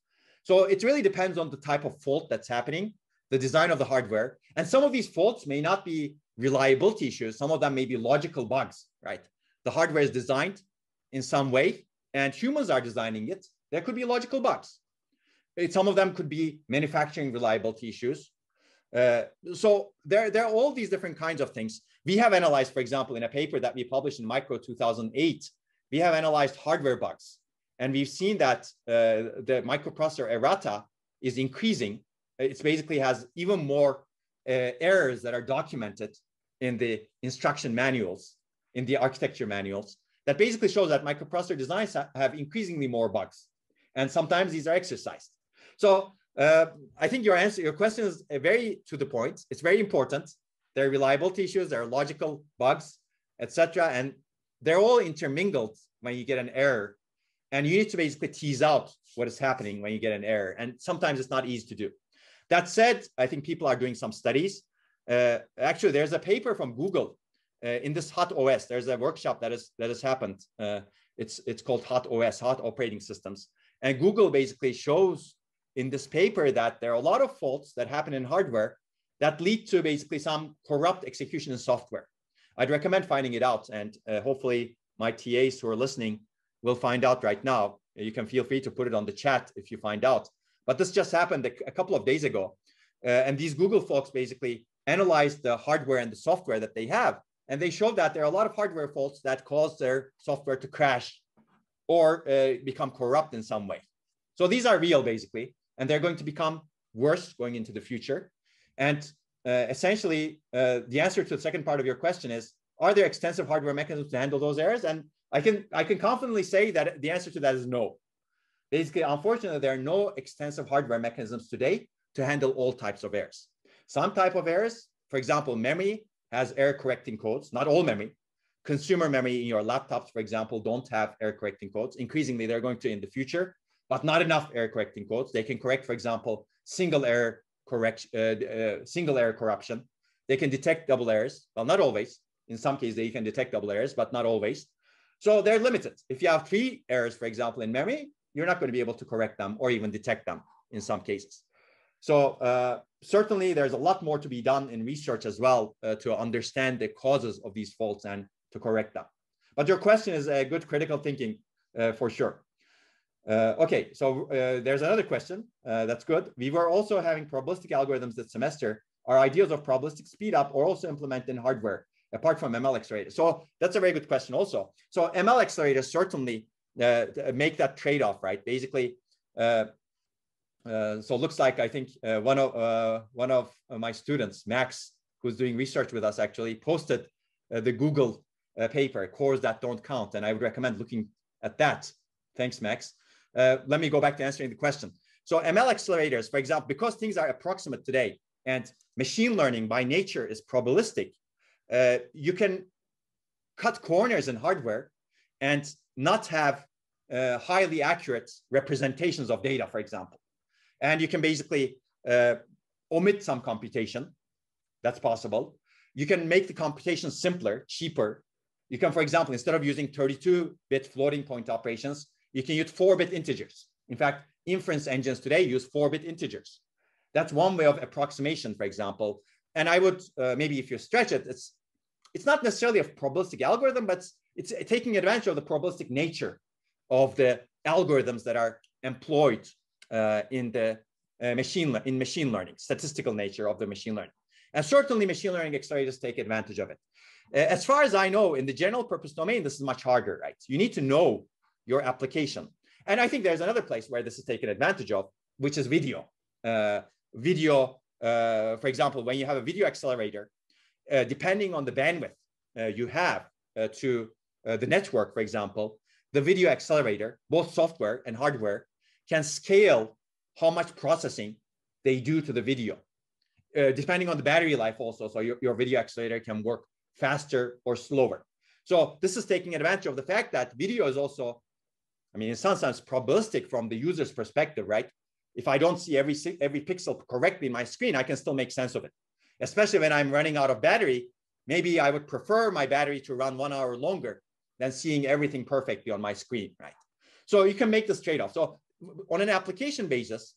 So it really depends on the type of fault that's happening, the design of the hardware. And some of these faults may not be reliability issues. Some of them may be logical bugs, right? The hardware is designed in some way, and humans are designing it. There could be logical bugs. Some of them could be manufacturing reliability issues. So there are all these different kinds of things. We have analyzed, for example, in a paper that we published in Micro 2008, we have analyzed hardware bugs. And we've seen that the microprocessor errata is increasing. It basically has even more errors that are documented in the instruction manuals, in the architecture manuals, that basically shows that microprocessor designs have increasingly more bugs. And sometimes these are exercised. So I think your question is very to the point. It's very important. There are reliability issues, there are logical bugs, etc. And they're all intermingled when you get an error. And you need to basically tease out what is happening when you get an error. And sometimes it's not easy to do. That said, I think people are doing some studies. Actually, there's a paper from Google in this Hot OS. There's a workshop that has happened. It's called Hot OS, Hot Operating Systems. And Google basically shows in this paper that there are a lot of faults that happen in hardware that lead to basically some corrupt execution in software. I'd recommend finding it out. And hopefully my TAs who are listening will find out right now. You can feel free to put it on the chat if you find out. But this just happened a couple of days ago. And these Google folks basically analyzed the hardware and the software that they have. And they showed that there are a lot of hardware faults that cause their software to crash or become corrupt in some way. So these are real, basically, and they're going to become worse going into the future. And essentially, the answer to the second part of your question is, are there extensive hardware mechanisms to handle those errors? And I can confidently say that the answer to that is no. Basically, unfortunately, there are no extensive hardware mechanisms today to handle all types of errors. Some type of errors, for example, memory has error correcting codes, not all memory. Consumer memory in your laptops, for example, don't have error correcting codes. Increasingly, they're going to in the future, but not enough error correcting codes. They can correct, for example, single error corruption. They can detect double errors. Well, not always. In some cases, they can detect double errors, but not always. So they're limited. If you have 3 errors, for example, in memory, you're not going to be able to correct them or even detect them in some cases. So certainly there's a lot more to be done in research as well to understand the causes of these faults and to correct them. But your question is a good critical thinking for sure. Okay, so there's another question. That's good. We were also having probabilistic algorithms this semester. Are ideas of probabilistic speed up or also implemented in hardware apart from ML accelerators? So that's a very good question also. So ML accelerators certainly make that trade-off, right? Basically, so it looks like I think one of my students, Max, who's doing research with us, actually posted the Google paper, cores that don't count, and I would recommend looking at that. Thanks, Max. Let me go back to answering the question. So ML accelerators, for example, because things are approximate today and machine learning by nature is probabilistic, you can cut corners in hardware and not have highly accurate representations of data, for example. And you can basically omit some computation. That's possible. You can make the computation simpler, cheaper. You can, for example, instead of using 32-bit floating point operations, you can use 4-bit integers. In fact, inference engines today use 4-bit integers. That's one way of approximation, for example. And I would, maybe if you stretch it, it's not necessarily a probabilistic algorithm, but it's taking advantage of the probabilistic nature of the algorithms that are employed in the machine learning, statistical nature of the machine learning. And certainly machine learning accelerators take advantage of it. As far as I know, in the general purpose domain, this is much harder, right? You need to know your application. And I think there's another place where this is taken advantage of, which is video. For example, when you have a video accelerator, depending on the bandwidth you have to the network, for example, the video accelerator, both software and hardware, can scale how much processing they do to the video. Depending on the battery life also, so your video accelerator can work faster or slower. So this is taking advantage of the fact that video is also, I mean, in some sense, probabilistic from the user's perspective, right? If I don't see every pixel correctly in my screen, I can still make sense of it. Especially when I'm running out of battery, maybe I would prefer my battery to run 1 hour longer than seeing everything perfectly on my screen, right? So you can make this trade-off. So on an application basis,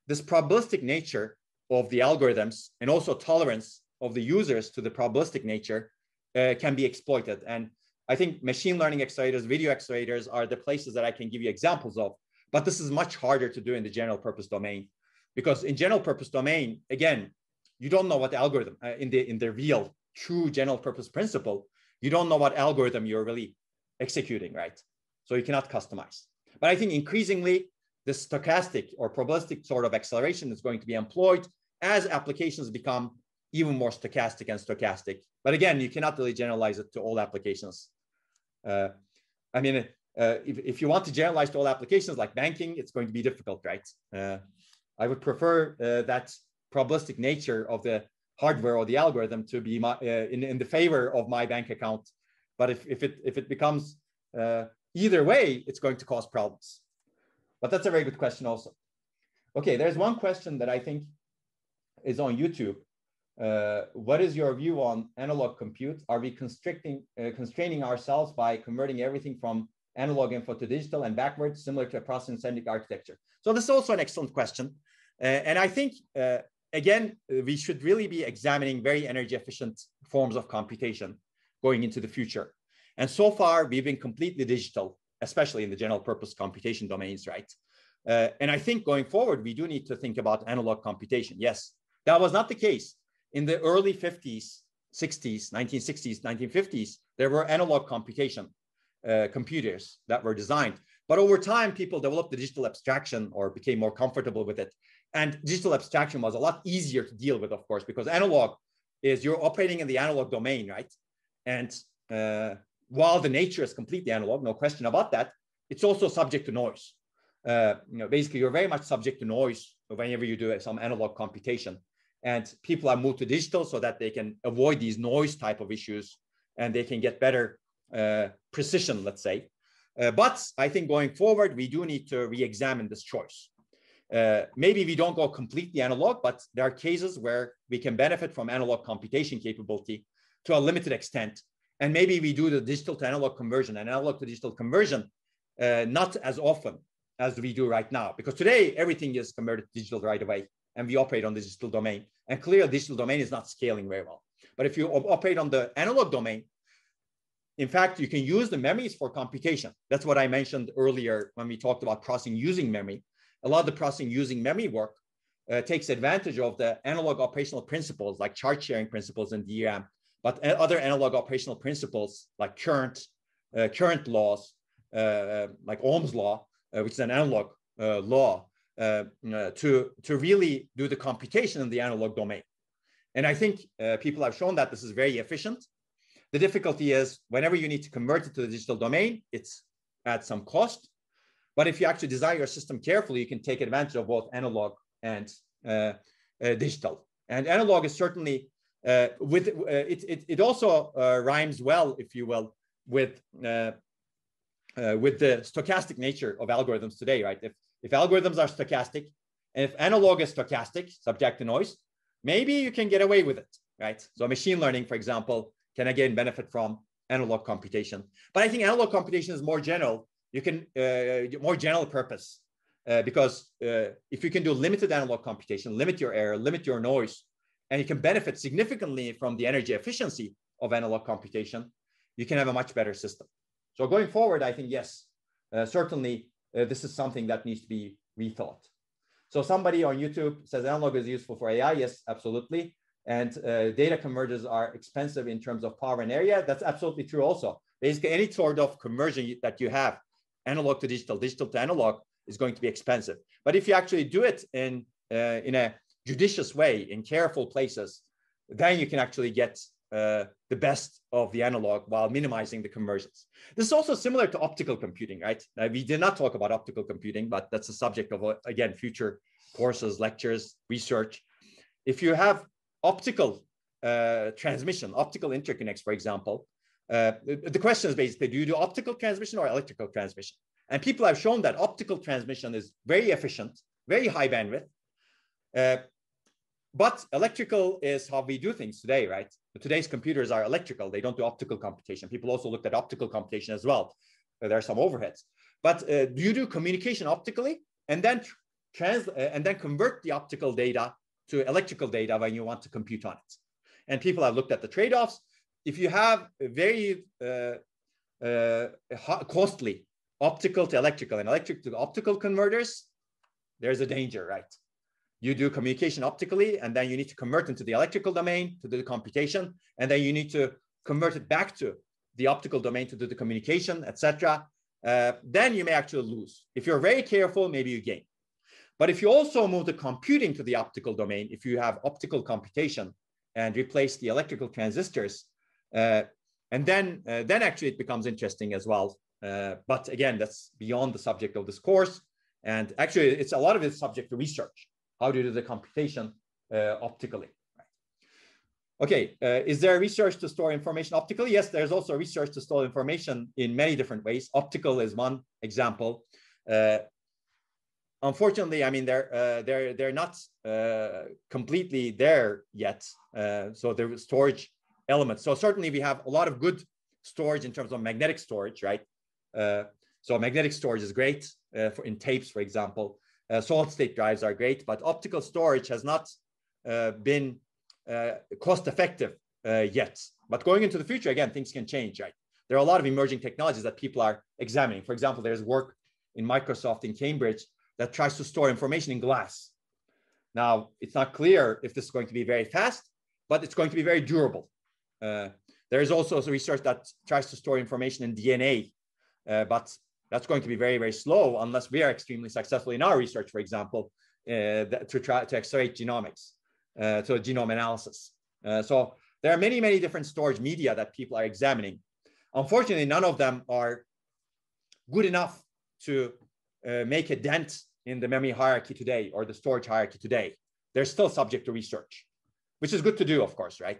this probabilistic nature of the algorithms and also tolerance of the users to the probabilistic nature can be exploited. And I think machine learning accelerators, video accelerators are the places that I can give you examples of, but this is much harder to do in the general purpose domain, because in general purpose domain, again, you don't know what algorithm in the real true general purpose principle, you don't know what algorithm you're really executing, right? So you cannot customize. But I think increasingly the stochastic or probabilistic sort of acceleration is going to be employed as applications become even more stochastic and stochastic. But again, you cannot really generalize it to all applications. I mean, if you want to generalize to all applications like banking, it's going to be difficult, right? I would prefer that probabilistic nature of the hardware or the algorithm to be in the favor of my bank account. But if it becomes either way, it's going to cause problems. But that's a very good question also. Okay, there's one question that I think is on YouTube. What is your view on analog compute? Are we constraining ourselves by converting everything from analog info to digital and backwards, similar to a process-centric architecture? So this is also an excellent question. And I think, again, we should really be examining very energy efficient forms of computation going into the future. And so far, we've been completely digital, especially in the general purpose computation domains, right? And I think going forward, we do need to think about analog computation. Yes, that was not the case. In the early 50s, 60s, 1960s, 1950s, there were analog computation computers that were designed. But over time, people developed the digital abstraction or became more comfortable with it. And digital abstraction was a lot easier to deal with, of course, because analog is you're operating in the analog domain, right? And while the nature is completely analog, no question about that, it's also subject to noise. Basically, you're very much subject to noise whenever you do some analog computation. And people are moved to digital so that they can avoid these noise type of issues and they can get better precision, let's say. But I think going forward, we do need to re-examine this choice. Maybe we don't go completely analog, but there are cases where we can benefit from analog computation capability to a limited extent. And maybe we do the digital to analog conversion and analog to digital conversion not as often as we do right now, because today everything is converted to digital right away. and we operate on the digital domain. And clearly, the digital domain is not scaling very well. But if you operate on the analog domain, in fact, you can use the memories for computation. That's what I mentioned earlier when we talked about processing using memory. A lot of the processing using memory work takes advantage of the analog operational principles like chart sharing principles in DRAM, but other analog operational principles like current laws, like Ohm's law, which is an analog law, to really do the computation in the analog domain. And I think people have shown that this is very efficient. The difficulty is whenever you need to convert it to the digital domain, it's at some cost. But if you actually design your system carefully, you can take advantage of both analog and digital. And analog is certainly it also rhymes well, if you will, with the stochastic nature of algorithms today, right? If algorithms are stochastic, and if analog is stochastic, subject to noise, maybe you can get away with it, right? So machine learning, for example, can again benefit from analog computation. But I think analog computation is more general. You can more general purpose because if you can do limited analog computation, limit your error, limit your noise, and you can benefit significantly from the energy efficiency of analog computation, you can have a much better system. So going forward, I think, yes, certainly this is something that needs to be rethought. So somebody on YouTube says analog is useful for AI. Yes, absolutely. And data converters are expensive in terms of power and area. That's absolutely true also. Basically, any sort of conversion that you have, analog to digital, digital to analog, is going to be expensive. But if you actually do it in a judicious way, in careful places, then you can actually get the best of the analog while minimizing the conversions. This is also similar to optical computing, right? We did not talk about optical computing, but that's a subject of, again, future courses, lectures, research. If you have optical transmission, optical interconnects, for example, the question is basically, do you do optical transmission or electrical transmission? And people have shown that optical transmission is very efficient, very high bandwidth. But electrical is how we do things today, right? But today's computers are electrical. They don't do optical computation. People also looked at optical computation as well. There are some overheads. But do you do communication optically and then convert the optical data to electrical data when you want to compute on it? And people have looked at the trade-offs. If you have very costly optical to electrical and electric to optical converters, there's a danger, right? You do communication optically, and then you need to convert into the electrical domain to do the computation, and then you need to convert it back to the optical domain to do the communication, etc. Then you may actually lose. If you're very careful, maybe you gain. But if you also move the computing to the optical domain, if you have optical computation and replace the electrical transistors, and then actually it becomes interesting as well. But again, that's beyond the subject of this course. And actually, it's a lot of it's subject to research. How do you do the computation optically? Right. Okay, is there research to store information optically? Yes, there's also research to store information in many different ways. Optical is one example. Unfortunately, I mean, they're not completely there yet. So there is storage elements. So certainly we have a lot of good storage in terms of magnetic storage, right? So magnetic storage is great in tapes, for example. Solid state drives are great, but optical storage has not been cost effective yet. But going into the future, again, things can change, right? There are a lot of emerging technologies that people are examining. For example, there's work in Microsoft in Cambridge that tries to store information in glass. Now, it's not clear if this is going to be very fast, but it's going to be very durable. There is also research that tries to store information in DNA, but that's going to be very, very slow unless we are extremely successful in our research, for example, to try to accelerate genomics, so genome analysis. So there are many, many different storage media that people are examining. Unfortunately, none of them are good enough to make a dent in the memory hierarchy today or the storage hierarchy today. They're still subject to research, which is good to do, of course, right?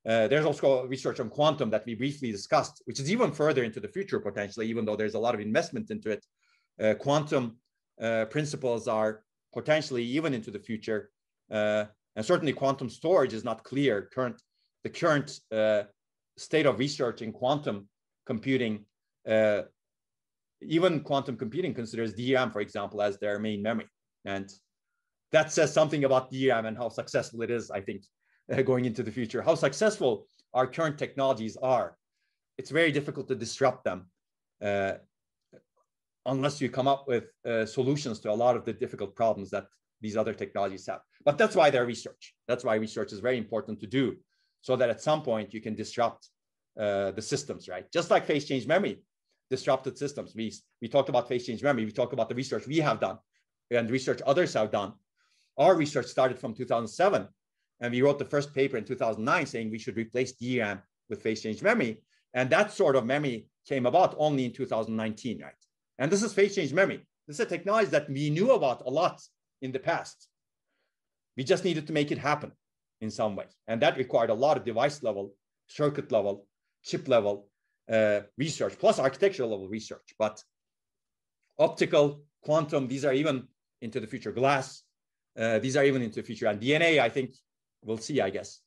There's also research on quantum that we briefly discussed, which is even further into the future potentially, even though there's a lot of investment into it. Quantum principles are potentially even into the future. And certainly quantum storage is not clear. The current state of research in quantum computing, even quantum computing considers DRAM, for example, as their main memory. And that says something about DRAM and how successful it is, I think, going into the future. How successful our current technologies are. It's very difficult to disrupt them unless you come up with solutions to a lot of the difficult problems that these other technologies have. But that's why they're research. That's why research is very important to do, so that at some point you can disrupt the systems, right? Just like phase change memory disrupted systems. We talked about phase change memory. We talked about the research we have done and research others have done. Our research started from 2007, and we wrote the first paper in 2009 saying we should replace DRAM with phase change memory. And that sort of memory came about only in 2019, right? And this is phase change memory. This is a technology that we knew about a lot in the past. We just needed to make it happen in some way. And that required a lot of device level, circuit level, chip level research, plus architectural level research. But optical, quantum, these are even into the future. Glass, these are even into the future. And DNA, I think we'll see, I guess.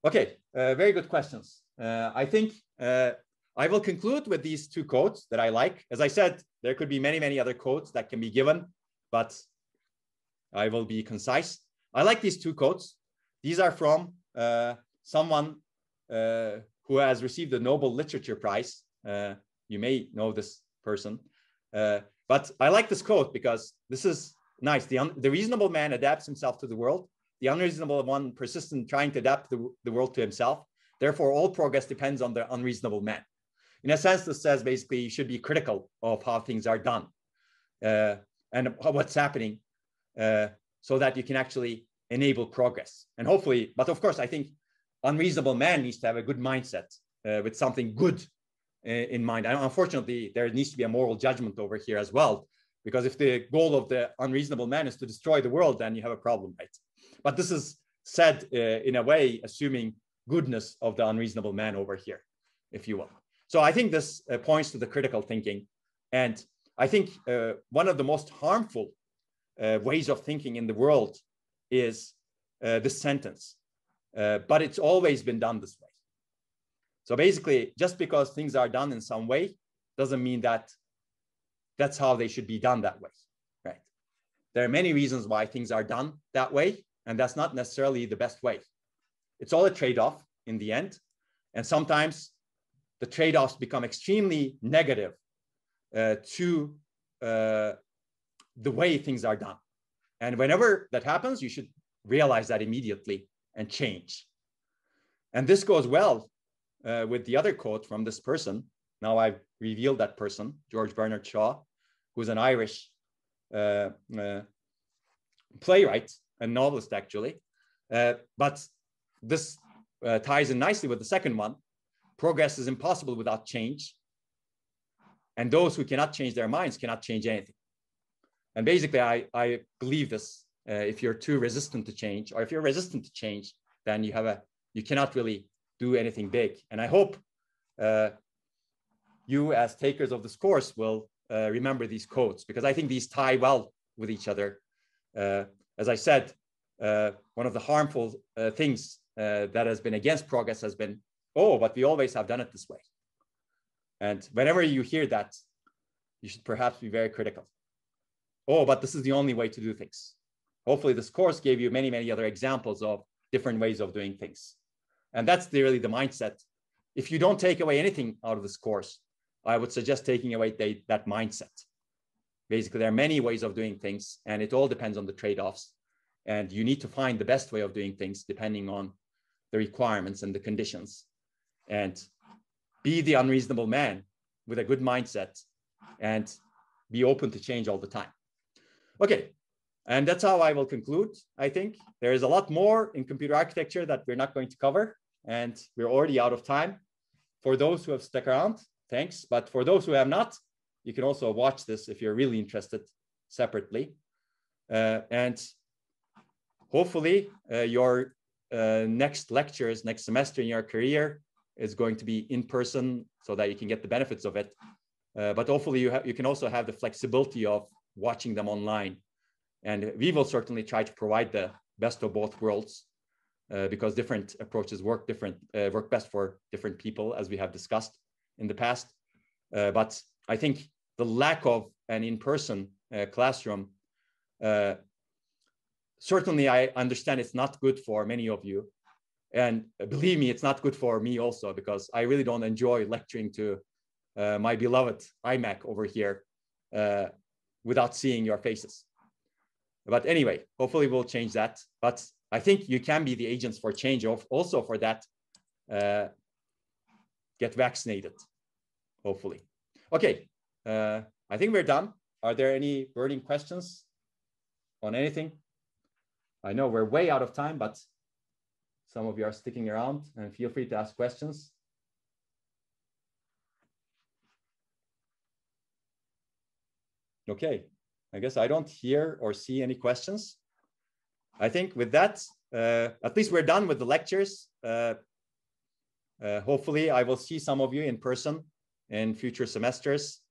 Okay, very good questions. I think I will conclude with these two quotes that I like. As I said, there could be many, many other quotes that can be given, but I will be concise. I like these two quotes. These are from someone who has received the Nobel Literature Prize. You may know this person. But I like this quote because this is nice. The reasonable man adapts himself to the world. The unreasonable one persists in trying to adapt the world to himself. Therefore, all progress depends on the unreasonable man. In a sense, this says basically you should be critical of how things are done and what's happening so that you can actually enable progress. And hopefully, but of course, I think unreasonable man needs to have a good mindset with something good in mind. And unfortunately, there needs to be a moral judgment over here as well, because if the goal of the unreasonable man is to destroy the world, then you have a problem, right? But this is said in a way, assuming goodness of the unreasonable man over here, if you will. So I think this points to the critical thinking. And I think one of the most harmful ways of thinking in the world is this sentence, but it's always been done this way. So basically, just because things are done in some way doesn't mean that that's how they should be done that way, right? There are many reasons why things are done that way, and that's not necessarily the best way. It's all a trade-off in the end. And sometimes the trade-offs become extremely negative to the way things are done. And whenever that happens, you should realize that immediately and change. And this goes well with the other quote from this person. Now I've revealed that person, George Bernard Shaw, who's an Irish playwright and novelist, actually. But this ties in nicely with the second one. Progress is impossible without change. And those who cannot change their minds cannot change anything. And basically, I believe this. If you're too resistant to change, or if you're resistant to change, then you cannot really do anything big. And I hope you as takers of this course will remember these quotes, because I think these tie well with each other. As I said, one of the harmful things that has been against progress has been, oh, but we always have done it this way. And whenever you hear that, you should perhaps be very critical. Oh, but this is the only way to do things. Hopefully this course gave you many, many other examples of different ways of doing things. And that's really the mindset. If you don't take away anything out of this course, I would suggest taking away that mindset. Basically, there are many ways of doing things, and it all depends on the trade-offs. And you need to find the best way of doing things depending on the requirements and the conditions. And be the unreasonable man with a good mindset and be open to change all the time. Okay, and that's how I will conclude. I think there is a lot more in computer architecture that we're not going to cover, and we're already out of time. For those who have stuck around, thanks. But for those who have not, you can also watch this if you're really interested separately. And hopefully your next lectures, next semester in your career is going to be in person so that you can get the benefits of it. But hopefully you can also have the flexibility of watching them online. And we will certainly try to provide the best of both worlds because different approaches work best for different people, as we have discussed in the past. But I think the lack of an in-person classroom certainly I understand it's not good for many of you. And believe me, it's not good for me also, because I really don't enjoy lecturing to my beloved iMac over here without seeing your faces. But anyway, hopefully we'll change that. But I think you can be the agents for change also for that. Get vaccinated, hopefully. Okay, I think we're done. Are there any burning questions on anything? I know we're way out of time, but some of you are sticking around, and feel free to ask questions. Okay, I guess I don't hear or see any questions. I think with that, at least we're done with the lectures. Hopefully I will see some of you in person in future semesters,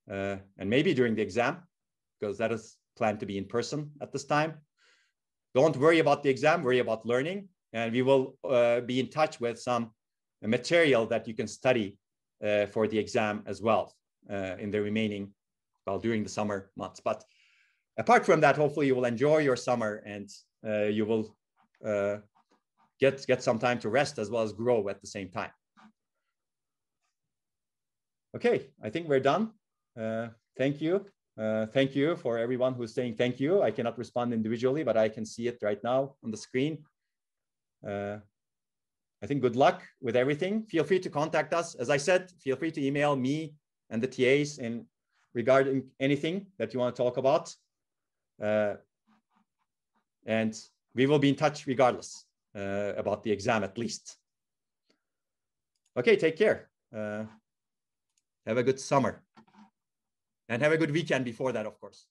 and maybe during the exam, because that is planned to be in person at this time. Don't worry about the exam, worry about learning, and we will be in touch with some material that you can study for the exam as well in the remaining, well, during the summer months. But apart from that, hopefully you will enjoy your summer, and you will get some time to rest as well as grow at the same time. Okay, I think we're done. Thank you. Thank you for everyone who's saying thank you. I cannot respond individually, but I can see it right now on the screen. I think good luck with everything. Feel free to contact us. As I said, feel free to email me and the TAs regarding anything that you want to talk about. And we will be in touch regardless about the exam at least. Okay, take care. Have a good summer. And have a good weekend before that, of course.